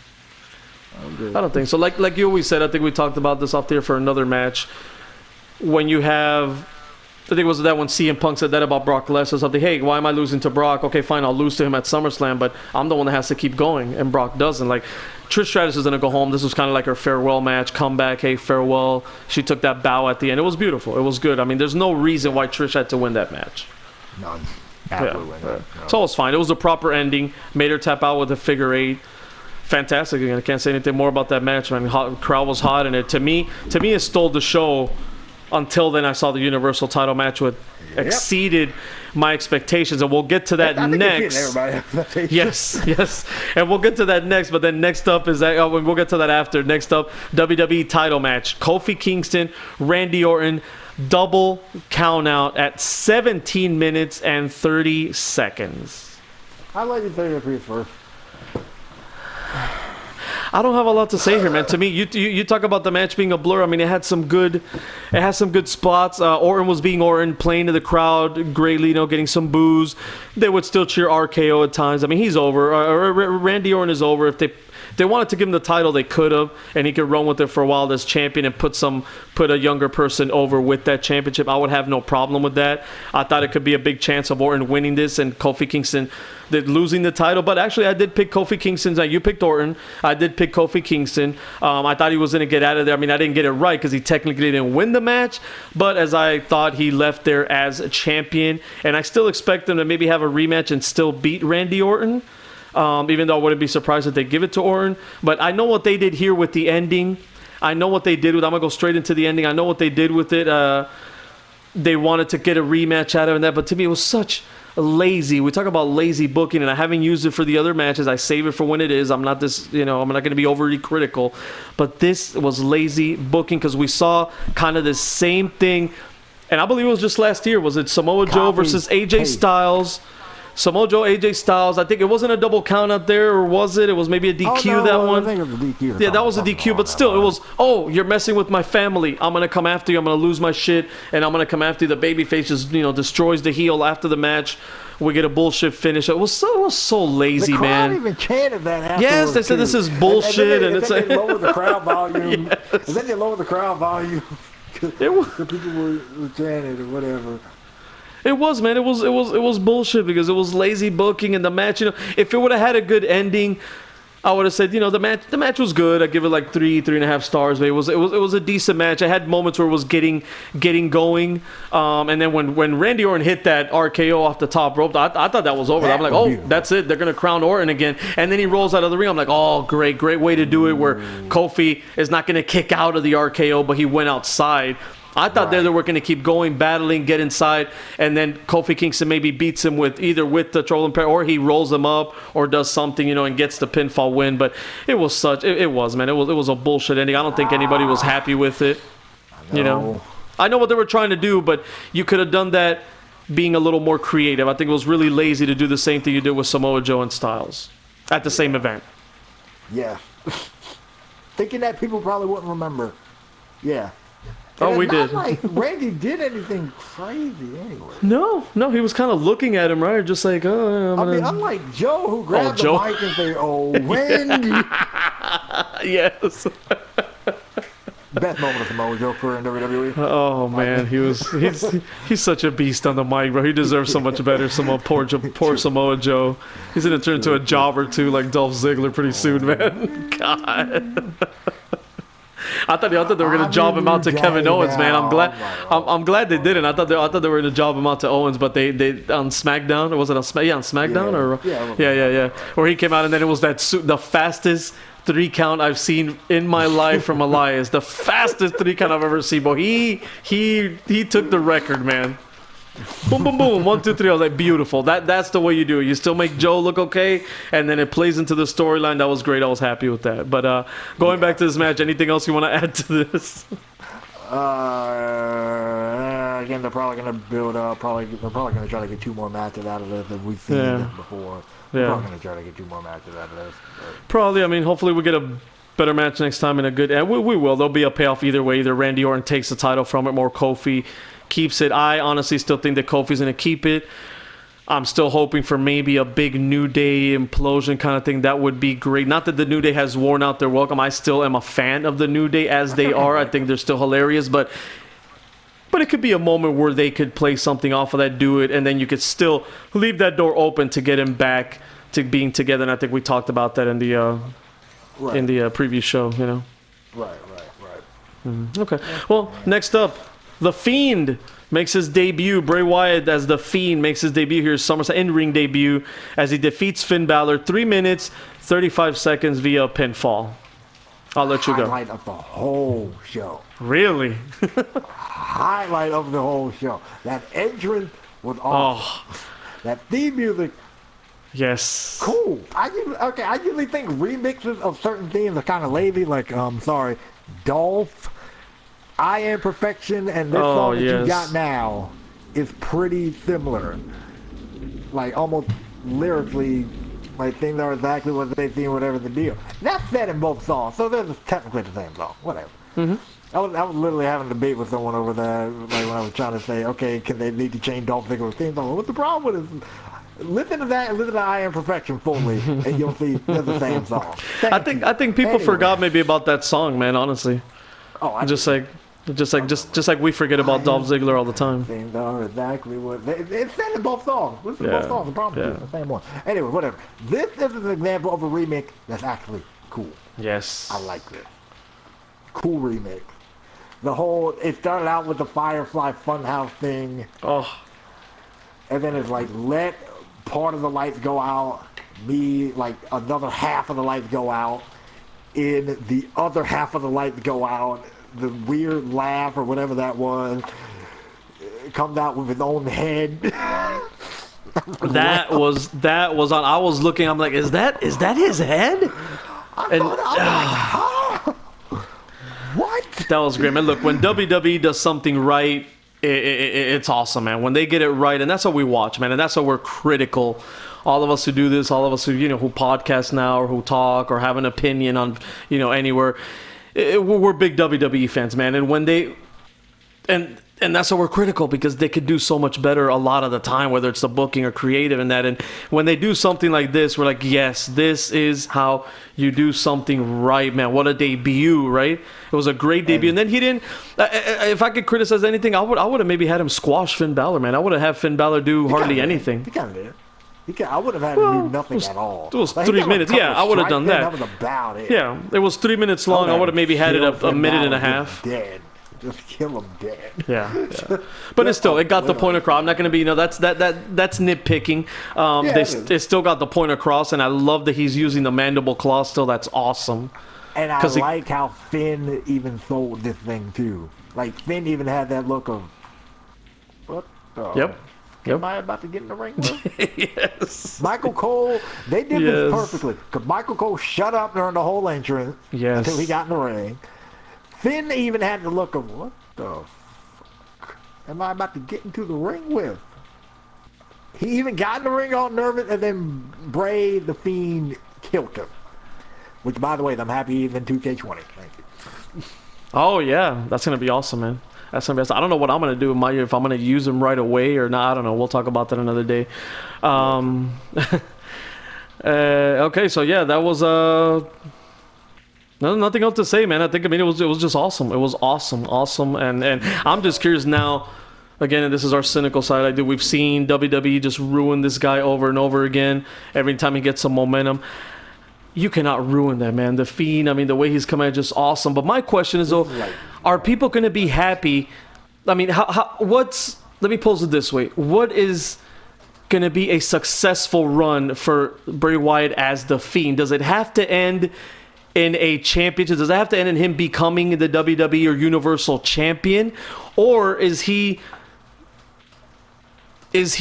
I don't think so. Like you always said, I think we talked about this off there for another match. When you have... I think it was that when CM Punk said that about Brock Lesnar, something, hey, why am I losing to Brock? Okay, fine, I'll lose to him at SummerSlam, but I'm the one that has to keep going, and Brock doesn't. Like, Trish Stratus is going to go home. This was kind of like her farewell match, comeback, hey, farewell. She took that bow at the end. It was beautiful. It was good. I mean, there's no reason why Trish had to win that match. None. Absolutely none. No. So it was fine. It was a proper ending. Made her tap out with a figure 8. Fantastic. Again, I can't say anything more about that match. I mean, crowd was hot, and to me, it stole the show. Until then, I saw the Universal title match with exceeded my expectations, and we'll get to that next. Yes, and we'll get to that next. But then next up is that we'll get to that after. Next up, WWE title match: Kofi Kingston, Randy Orton, double count out at 17 minutes and 30 seconds. I'd like to tell you first. I don't have a lot to say here, man. To me, you talk about the match being a blur. I mean, it has some good spots. Orton was being Orton, playing to the crowd greatly, getting some boos. They would still cheer RKO at times. I mean, he's over. Randy Orton is over. If they wanted to give him the title, they could have, and he could run with it for a while as champion and put a younger person over with that championship. I would have no problem with that. I thought it could be a big chance of Orton winning this and Kofi Kingston losing the title. But actually, I did pick Kofi Kingston. You picked Orton. I did pick Kofi Kingston. I thought he was going to get out of there. I mean, I didn't get it right because he technically didn't win the match, but as I thought, he left there as a champion, and I still expect him to maybe have a rematch and still beat Randy Orton. Even though I wouldn't be surprised if they give it to Orton. But I know what they did here with the ending. I know what they did with I'm going to go straight into the ending. I know what they did with it. They wanted to get a rematch out of that. But to me, it was such lazy. We talk about lazy booking, and I haven't used it for the other matches. I save it for when it is. I'm not I'm not going to be overly critical. But this was lazy booking because we saw kind of the same thing. And I believe it was just last year. Was it Samoa Joe versus AJ Styles? Samoa Joe, AJ Styles. I think it wasn't a double count out there, or was it? It was maybe a DQ, that one. I think it was a DQ. Yeah, that was a DQ, but still, it was, you're messing with my family. I'm going to come after you. I'm going to lose my shit, and I'm going to come after you. The babyface just, destroys the heel after the match. We get a bullshit finish. It was so lazy, man. The crowd even chanted that afterwards. Yes, they said this is bullshit. And then they lowered the crowd volume. Yes. And then they lowered the crowd volume. The people were chanting or whatever. It was, man. It was bullshit because it was lazy booking, and the match. If it would have had a good ending, I would have said, the match was good. I give it like 3.5 stars. But it was a decent match. I had moments where it was getting going, and then when Randy Orton hit that RKO off the top rope, I thought that was over. I'm like, that's it. They're gonna crown Orton again, and then he rolls out of the ring. I'm like, great way to do it. Where Kofi is not gonna kick out of the RKO, but he went outside. I thought they were going to keep going, battling, get inside, and then Kofi Kingston maybe beats him with the trolling pair, or he rolls him up, or does something, and gets the pinfall win. But it was it was a bullshit ending. I don't think anybody was happy with it. I know what they were trying to do, but you could have done that being a little more creative. I think it was really lazy to do the same thing you did with Samoa Joe and Styles at the same event. Yeah, thinking that people probably wouldn't remember. Yeah. We did. Like Randy did anything crazy anyway. No, he was kind of looking at him, right? Just like, unlike Joe, who grabbed the mic and say, Wendy. Yes. Best moment of Samoa Joe career in WWE. Oh man, he's such a beast on the mic, bro. He deserves so much better. Poor Samoa Joe. He's gonna turn into a jobber too, like Dolph Ziggler, pretty soon, man. God. I thought they were going to job him out to Kevin Owens, man. I'm glad they didn't. I thought they were going to job him out to Owens, but they on SmackDown, or was it on SmackDown? Yeah. Where he came out, and then it was the fastest 3 count I've seen in my life from Elias. The fastest 3 count I've ever seen, but he took the record, man. Boom, boom, boom. 1, 2, 3. I was like, beautiful. That's the way you do it. You still make Joe look okay, and then it plays into the storyline. That was great. I was happy with that. But going back to this match, anything else you want to add to this? Again, they're probably going to build up. They're probably going to try to get 2 more matches out of this than we've seen before. They're probably going to try to get 2 more matches out of this. Probably. I mean, hopefully we get a better match next time in a good. And we will. There'll be a payoff either way. Either Randy Orton takes the title from it, or Kofi keeps it. I honestly still think that Kofi's going to keep it. I'm still hoping for maybe a big New Day implosion kind of thing. That would be great. Not that the New Day has worn out their welcome. I still am a fan of the New Day as they are. I think they're still hilarious, but it could be a moment where they could play something off of that, do it, and then you could still leave that door open to get him back to being together. And I think we talked about that in the previous show. Right. Okay. Well, next up, The Fiend makes his debut. Bray Wyatt as The Fiend makes his debut here. SummerSlam in-ring debut as he defeats Finn Balor 3 minutes, 35 seconds via pinfall. I'll let you go. Highlight of the whole show. Really? Highlight of the whole show. That entrance was awesome. Oh, That theme music, yes. cool. I usually think remixes of certain themes are kind of lazy. Like, Dolph, I Am Perfection, and this song that you got now is pretty similar. Like, almost lyrically, like, things are exactly what they seem, whatever the deal. That's said in both songs, so they're just technically the same song. Whatever. Mm-hmm. I was literally having a debate with someone over there, like when I was trying to say, okay, can they need to change Dolph Ziggler's theme song? What's the problem with it? Listen to that and listen to I Am Perfection fully, and you'll see they're the same song. I think people forgot maybe about that song, man. Honestly, just like we forget about Dolph Ziggler all the time. Things are exactly what it's said in both songs. Listen to both songs. The problem is the same one. Anyway, whatever. This is an example of a remix that's actually cool. Yes, I like this. Cool remix. It started out with the Firefly Funhouse thing. Oh. And then it's like, let part of the lights go out, like another half of the lights go out, in the other half of the lights go out, the weird laugh or whatever that was, comes out with his own head. that was on. I was looking, I'm like, is that his head? What? That was great, man. Look, when WWE does something right, it's awesome, man. When they get it right, and that's what we watch, man, and that's what we're critical. All of us who do this, all of us who who podcast now or who talk or have an opinion on anywhere, we're big WWE fans, man. And when they and that's why we're critical, because they could do so much better a lot of the time, whether it's the booking or creative and that. And when they do something like this, we're like, yes, this is how you do something right, man. What a debut, right? It was a great debut. And then he didn't. If I could criticize anything, I would have maybe had him squash Finn Balor, man. I would have had Finn Balor do hardly anything. He kind of did. I would have had him do nothing at all. It was 3 minutes. Yeah, I would have done that. That was about it. Yeah, it was 3 minutes long. I would have maybe had it a minute and a half. Dead. Just kill him dead. Yeah. But it got the point across. I'm not going to be, that's nitpicking. They still got the point across, and I love that he's using the mandible claw still. That's awesome. And I like how Finn even sold this thing too. Like, Finn even had that look of, what the? Yep. Am I about to get in the ring? Yes. Michael Cole, they did this perfectly. Because Michael Cole shut up during the whole entrance until he got in the ring. Finn even had the look of, what the fuck am I about to get into the ring with? He even got in the ring all nervous, and then Bray the Fiend killed him. Which, by the way, I'm happy he's in 2K20. Thank you. Oh, yeah. That's going to be awesome, man. That's gonna be awesome. I don't know what I'm going to do if I'm going to use him right away or not. I don't know. We'll talk about that another day. Okay, so yeah, that was... nothing else to say, man. I mean, it was just awesome. It was awesome, and I'm just curious now. Again, and this is our cynical side. We've seen WWE just ruin this guy over and over again. Every time he gets some momentum, you cannot ruin that, man. The Fiend. I mean, the way he's coming out, just awesome. But my question is, though, are people going to be happy? I mean, let me pose it this way: what is going to be a successful run for Bray Wyatt as the Fiend? Does it have to end in a championship? Does it have to end in him becoming the WWE or Universal Champion? Or is he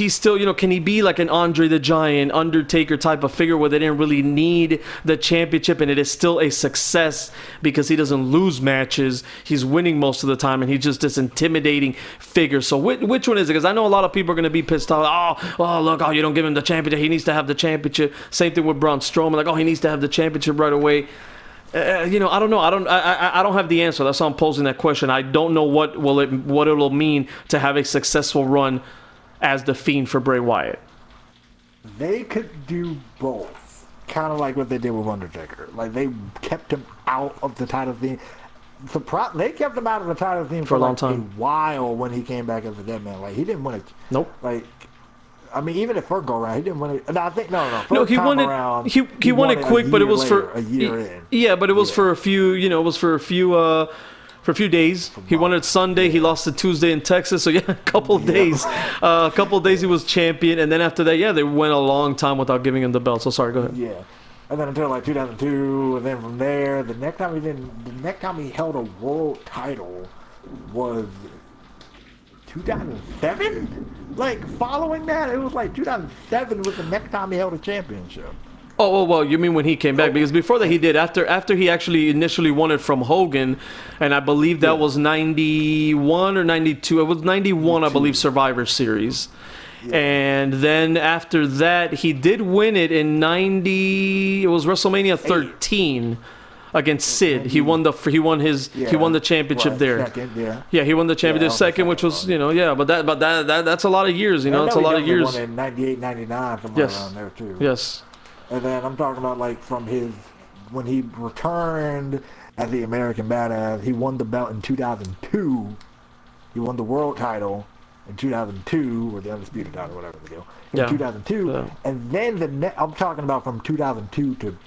still, can he be like an Andre the Giant, Undertaker type of figure where they didn't really need the championship and it is still a success because he doesn't lose matches, he's winning most of the time, and he's just this intimidating figure? So which one is it? Because I know a lot of people are going to be pissed off. Look, you don't give him the championship. He needs to have the championship. Same thing with Braun Strowman. Like, he needs to have the championship right away. I don't know. I don't have the answer. That's why I'm posing that question. I don't know what it'll mean to have a successful run as the Fiend for Bray Wyatt. They could do both, kind of like what they did with Undertaker. Like, they kept him out of the title theme. They kept him out of the title theme for a long time. A while when he came back as a dead man. Like, he didn't win it. Nope. Like, I mean, even if first go around, he didn't win it. No, I think no. No, he won it. Around, he won it quick, but it was later, a year in. Yeah, but it was for a few. It was for a few For a few days. He won it Sunday. He lost it Tuesday in Texas. So, yeah, a couple of days. A couple of days he was champion. And then after that, yeah, they went a long time without giving him the belt. So, sorry, go ahead. Yeah. And then until like 2002, and then from there, the next time he held a world title was 2007? Like, following that, it was like 2007 was the next time he held a championship. Oh, well, you mean when he came back? Because before that he did. After he actually initially won it from Hogan, and I believe that was 91 or 92. It was 91, I believe, Survivor Series. Yeah. And then after that, he did win it in 90. It was WrestleMania 13 against Sid. He won the championship there. Second, yeah, he won the championship second, which was but that's a lot of years. It's a lot of years. Won in 98, 99, somewhere around there too. Yes. And then I'm talking about like from when he returned as the American Badass, he won the belt in 2002. He won the world title in 2002, or the undisputed title, whatever the deal. In 2002, and then I'm talking about from 2002 to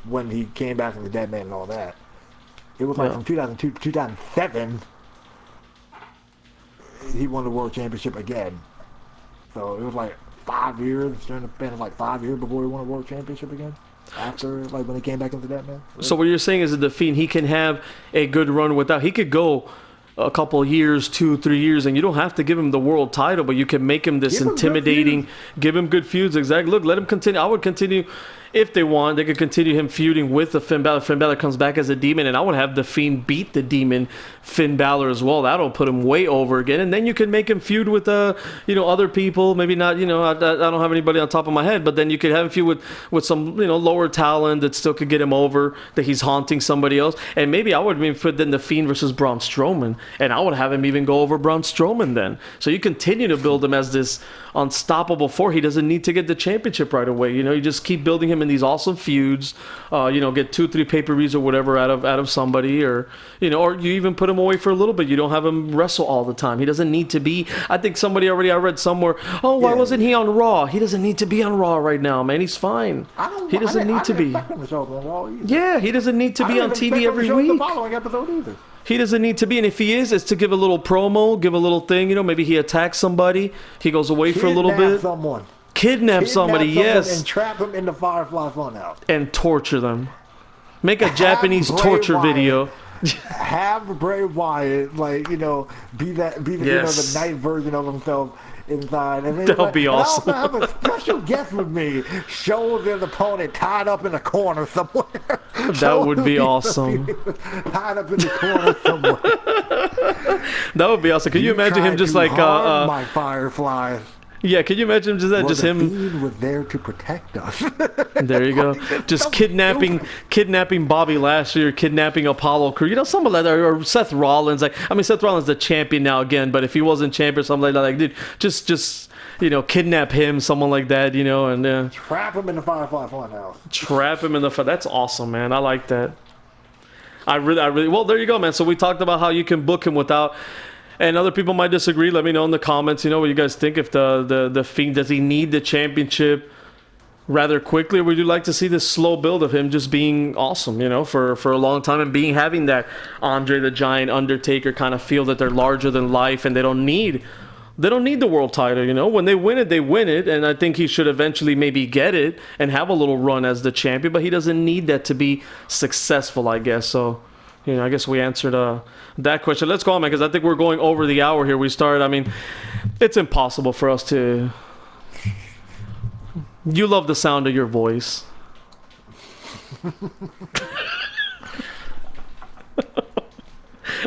when he came back from the dead man and all that. It was like from 2002 to 2007, he won the world championship again. So it was like 5 years, during the span of like 5 years before he won a world championship again. After, like, when he came back into that, man. So what you're saying is that the Fiend, he can have a good run without. He could go a couple of years, 2-3 years, and you don't have to give him the world title, but you can make him this intimidating. Give him good feuds. Exactly. Look, let him continue. I would continue. If they want, they could continue him feuding with the Finn Balor. Finn Balor comes back as a demon, and I would have the Fiend beat the demon Finn Balor as well. That'll put him way over again, and then you can make him feud with other people. Maybe not, I don't have anybody on top of my head, but then you could have him feud with some lower talent that still could get him over. That he's haunting somebody else, and maybe I would put then the Fiend versus Braun Strowman, and I would have him even go over Braun Strowman then. So you continue to build him as this unstoppable force. He doesn't need to get the championship right away. You just keep building him in these awesome feuds. Get 2-3 pay-per-views or whatever out of somebody, or you even put him away for a little bit. You don't have him wrestle all the time. He doesn't need to be. I think I read somewhere, why wasn't he on Raw? He doesn't need to be on Raw right now, man. He's fine. He doesn't need to be. Yeah, he doesn't need to be on TV every week. The following episode either. He doesn't need to be, and if he is, it's to give a little promo, give a little thing. Maybe he attacks somebody. He goes away for a little bit. Kidnap somebody, yes. And trap them in the Firefly Funhouse. And torture them. Make a Japanese torture video. Have Bray Wyatt, be the night version of himself inside. And then that'll be awesome. And also have a special guest with me. Show their opponent tied up in a corner somewhere. That would be awesome. Tied up in the corner somewhere. That would be awesome. Can you imagine him just like my Fireflies? Yeah, can you imagine him The him? Fiend was there to protect us. There you go. Just kidnapping Bobby Lashley, or kidnapping Apollo Crews. Something like that, or Seth Rollins. Seth Rollins is the champion now again, but if he wasn't champion, something like that, dude, just kidnap him, someone like that, and trap him in the Firefly Funhouse. Trap him in the. That's awesome, man. I like that. I really. Well, there you go, man. So we talked about how you can book him without. And other people might disagree. Let me know in the comments, what you guys think. If the Fiend, does he need the championship rather quickly, or would you like to see this slow build of him just being awesome, for a long time, and having that Andre the Giant, Undertaker kind of feel that they're larger than life, and they don't need the world title, When they win it, and I think he should eventually maybe get it and have a little run as the champion, but he doesn't need that to be successful, I guess. So, I guess we answered that question. Let's go on, man, because I think we're going over the hour here. We started, it's impossible for us to... You love the sound of your voice.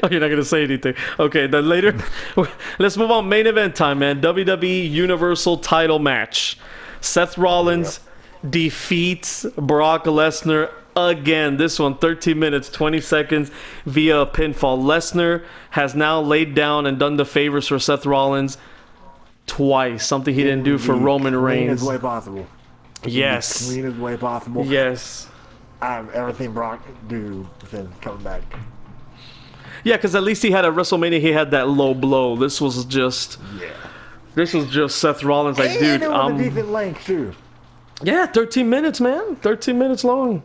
Oh, you're not going to say anything. Okay, then later... Let's move on. Main event time, man. WWE Universal title match. Seth Rollins defeats Brock Lesnar again. This one, 13 minutes, 20 seconds via a pinfall. Lesnar has now laid down and done the favors for Seth Rollins twice. Something he didn't do for Roman Reigns. Cleanest way possible. Yes. Cleanest way possible. Yes. Everything Brock do since coming back. Yeah, because at least he had at WrestleMania, he had that low blow. This was just... Yeah. This was just Seth Rollins like, and dude, it was a decent length, too. Yeah, 13 minutes, man. 13 minutes long.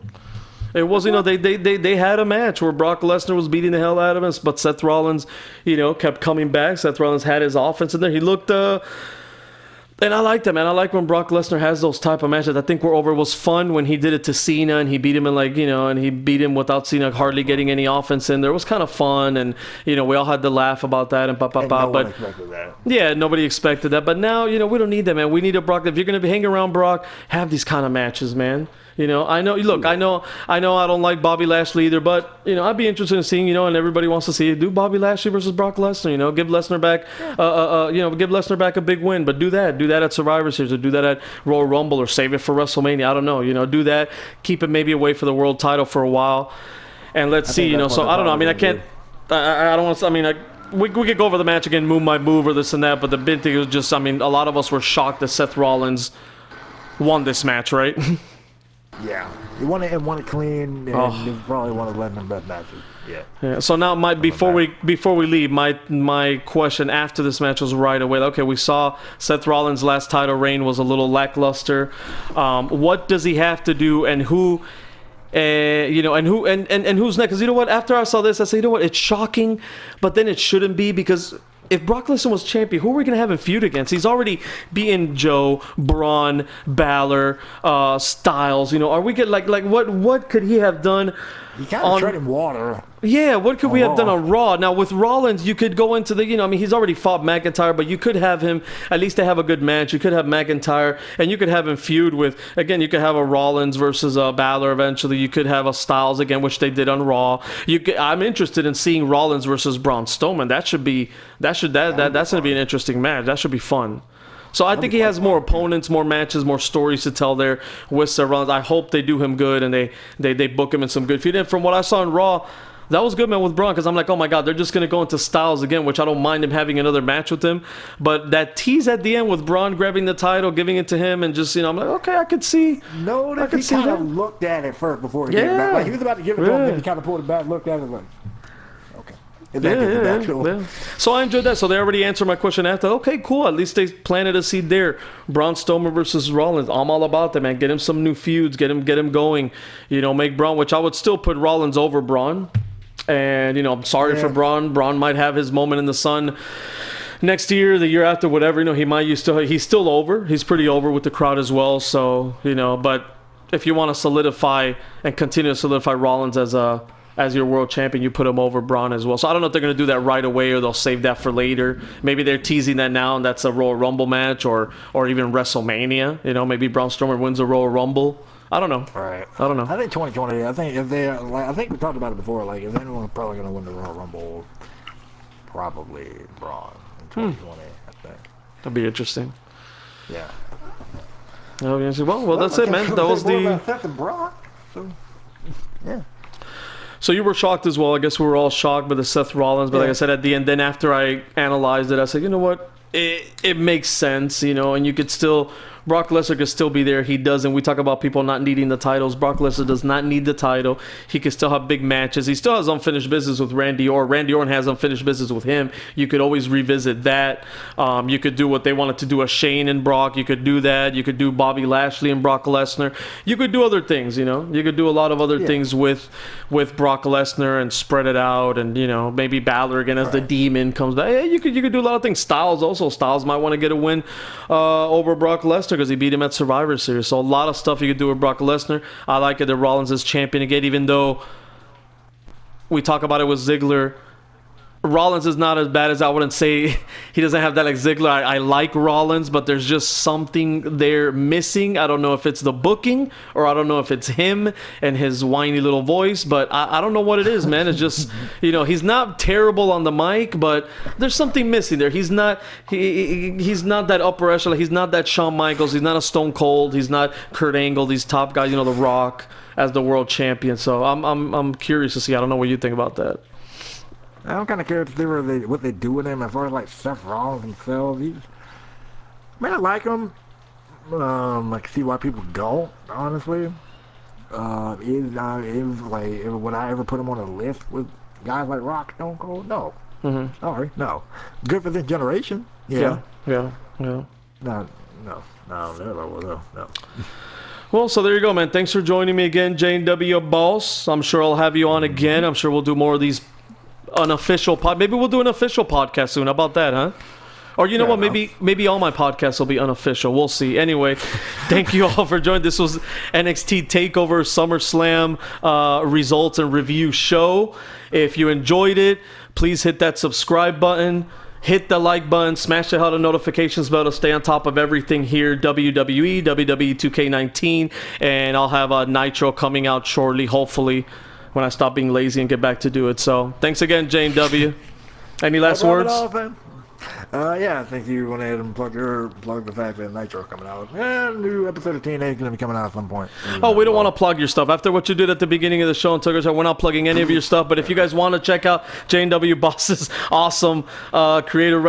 It was, they had a match where Brock Lesnar was beating the hell out of him, but Seth Rollins, kept coming back. Seth Rollins had his offense in there. He looked, and I liked that, man. I like when Brock Lesnar has those type of matches. I think We're Over was fun when he did it to Cena and he beat him and he beat him without Cena hardly getting any offense in there. It was kind of fun, and we all had to laugh about that and but expected that. Yeah, nobody expected that. But now, we don't need that, man. We need a Brock. If you're going to be hanging around Brock, have these kind of matches, man. I know. Look, I know. I don't like Bobby Lashley either, but I'd be interested in seeing. And everybody wants to see do Bobby Lashley versus Brock Lesnar. Give Lesnar back. Give Lesnar back a big win, but do that at Survivor Series, or do that at Royal Rumble, or save it for WrestleMania. I don't know. Do that. Keep it maybe away for the world title for a while, and let's see. So I don't know. I mean, I can't. I don't want to. I mean, we could go over the match again, move my move or this and that, but the big thing was just. I mean, a lot of us were shocked that Seth Rollins won this match, right? Yeah, he won it clean, and he probably one of the best matches. Yeah. So now, before we leave, my question after this match was right away. Okay, we saw Seth Rollins' last title reign was a little lackluster. What does he have to do, and who? And who's next? Because what? After I saw this, I said, what? It's shocking, but then it shouldn't be, because if Brock Lesnar was champion, who are we going to have him feud against? He's already beaten Joe, Braun, Balor, Styles. Are we get like what could he have done? He kind of treading water. Yeah, what could we have done on Raw? Now with Rollins, you could go into the he's already fought McIntyre, but you could have him at least to have a good match. You could have McIntyre, and you could have him feud with you could have a Rollins versus a Balor eventually. You could have a Styles again, which they did on Raw. I'm interested in seeing Rollins versus Braun Strowman. That's going to be an interesting match. That should be fun. So I think he has more opponents, more matches, more stories to tell there with Seth Rollins. I hope they do him good and they book him in some good feud. And from what I saw in Raw, that was good, man, with Braun, because I'm like, oh my God, they're just going to go into Styles again, which I don't mind him having another match with him. But that tease at the end with Braun grabbing the title, giving it to him, and just, I'm like, okay, I could see. No, that he kind of looked at it first before he gave it back. Like, he was about to give it to him, then he kind of pulled it back, looked at it, like, okay. Yeah. So I enjoyed that. So they already answered my question after. Okay, cool. At least they planted a seed there. Braun Strowman versus Rollins. I'm all about that, man. Get him some new feuds. Get him going. Make Braun, which I would still put Rollins over Braun. And I'm sorry for Braun. Braun might have his moment in the sun next year, the year after, whatever. He's still over. He's pretty over with the crowd as well. So but if you want to solidify and continue to solidify Rollins as your world champion, you put him over Braun as well. So I don't know if they're going to do that right away or they'll save that for later. Maybe they're teasing that now and that's a Royal Rumble match or even WrestleMania. Maybe Braun Strowman wins a Royal Rumble. I don't know. Right. I don't know. I think 2020. I think if they I think we talked about it before. Like if anyone's probably going to win the Royal Rumble, probably Braun in 2020. I think that'd be interesting. Yeah. Well, that's it, man. That was the. Braun. So yeah. So you were shocked as well. I guess we were all shocked by the Seth Rollins. But like I said, at the end, then after I analyzed it, I said, you know what? It makes sense, and you could still... Brock Lesnar could still be there. He doesn't. We talk about people not needing the titles. Brock Lesnar does not need the title. He can still have big matches. He still has unfinished business with Randy Orton. Randy Orton has unfinished business with him. You could always revisit that. You could do what they wanted to do with Shane and Brock. You could do that. You could do Bobby Lashley and Brock Lesnar. You could do other things, You could do a lot of other things with Brock Lesnar and spread it out and, maybe Balor again as the demon comes back. Yeah, you could do a lot of things. Styles might want to get a win over Brock Lesnar because he beat him at Survivor Series. So a lot of stuff you could do with Brock Lesnar. I like it that Rollins is champion again, even though we talk about it with Ziggler. Rollins is not as bad as I wouldn't say. He doesn't have that like Ziggler. I like Rollins, but there's just something there missing. I don't know if it's the booking or I don't know if it's him and his whiny little voice, but I don't know what it is, man. It's just, he's not terrible on the mic, but there's something missing there. He's not he's not that upper echelon. He's not that Shawn Michaels. He's not a Stone Cold. He's not Kurt Angle. These top guys, The Rock as the world champion. So I'm curious to see. I don't know what you think about that. I'm kind of curious to see what they do with him as far as like Seth Rollins himself. I like him. I can see why people don't. Honestly, would I ever put him on a list with guys like Rock, Stone Cold? No. Mm-hmm. Sorry, no. Good for this generation. Yeah. No. No. Well, so there you go, man. Thanks for joining me again, JNW Boss. I'm sure I'll have you on again. I'm sure we'll do more of these unofficial maybe we'll do an official podcast soon. How about that, huh? Or you know what? Maybe all my podcasts will be unofficial. We'll see. Anyway, thank you all for joining. This was NXT Takeover SummerSlam results and review show. If you enjoyed it, please hit that subscribe button. Hit the like button, smash the hell out of notifications bell to stay on top of everything here, WWE, WWE 2K19, and I'll have a Nitro coming out shortly, hopefully, when I stop being lazy and get back to do it. So, thanks again, JNW. Any last words? Yeah, I think you went ahead and plug the fact that Nitro coming out. And new episode of TNA is going to be coming out at some point. Oh, we don't want to plug your stuff. After what you did at the beginning of the show and took us, we're not plugging any of your stuff. But if you guys want to check out JNW Boss's awesome creator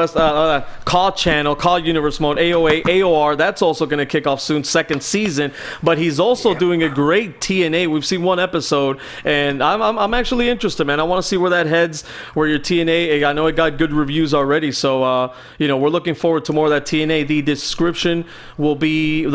CAW channel, CAW Universe Mode, AOA, AOR, that's also going to kick off soon, second season. But he's also doing a great TNA. We've seen one episode, and I'm actually interested, man. I want to see where that heads, where your TNA, I know it got good reviews already, so we're looking forward to more of that TNA. The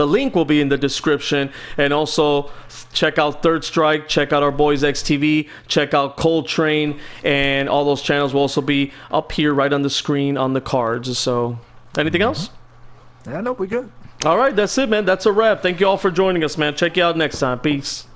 link will be in the description, and also check out Third Strike, check out our boys XTV, check out Coltrane, and all those channels will also be up here right on the screen on the cards. So, anything else? Yeah, nope, we good. All right, that's it, man. That's a wrap. Thank you all for joining us, man. Check you out next time. Peace.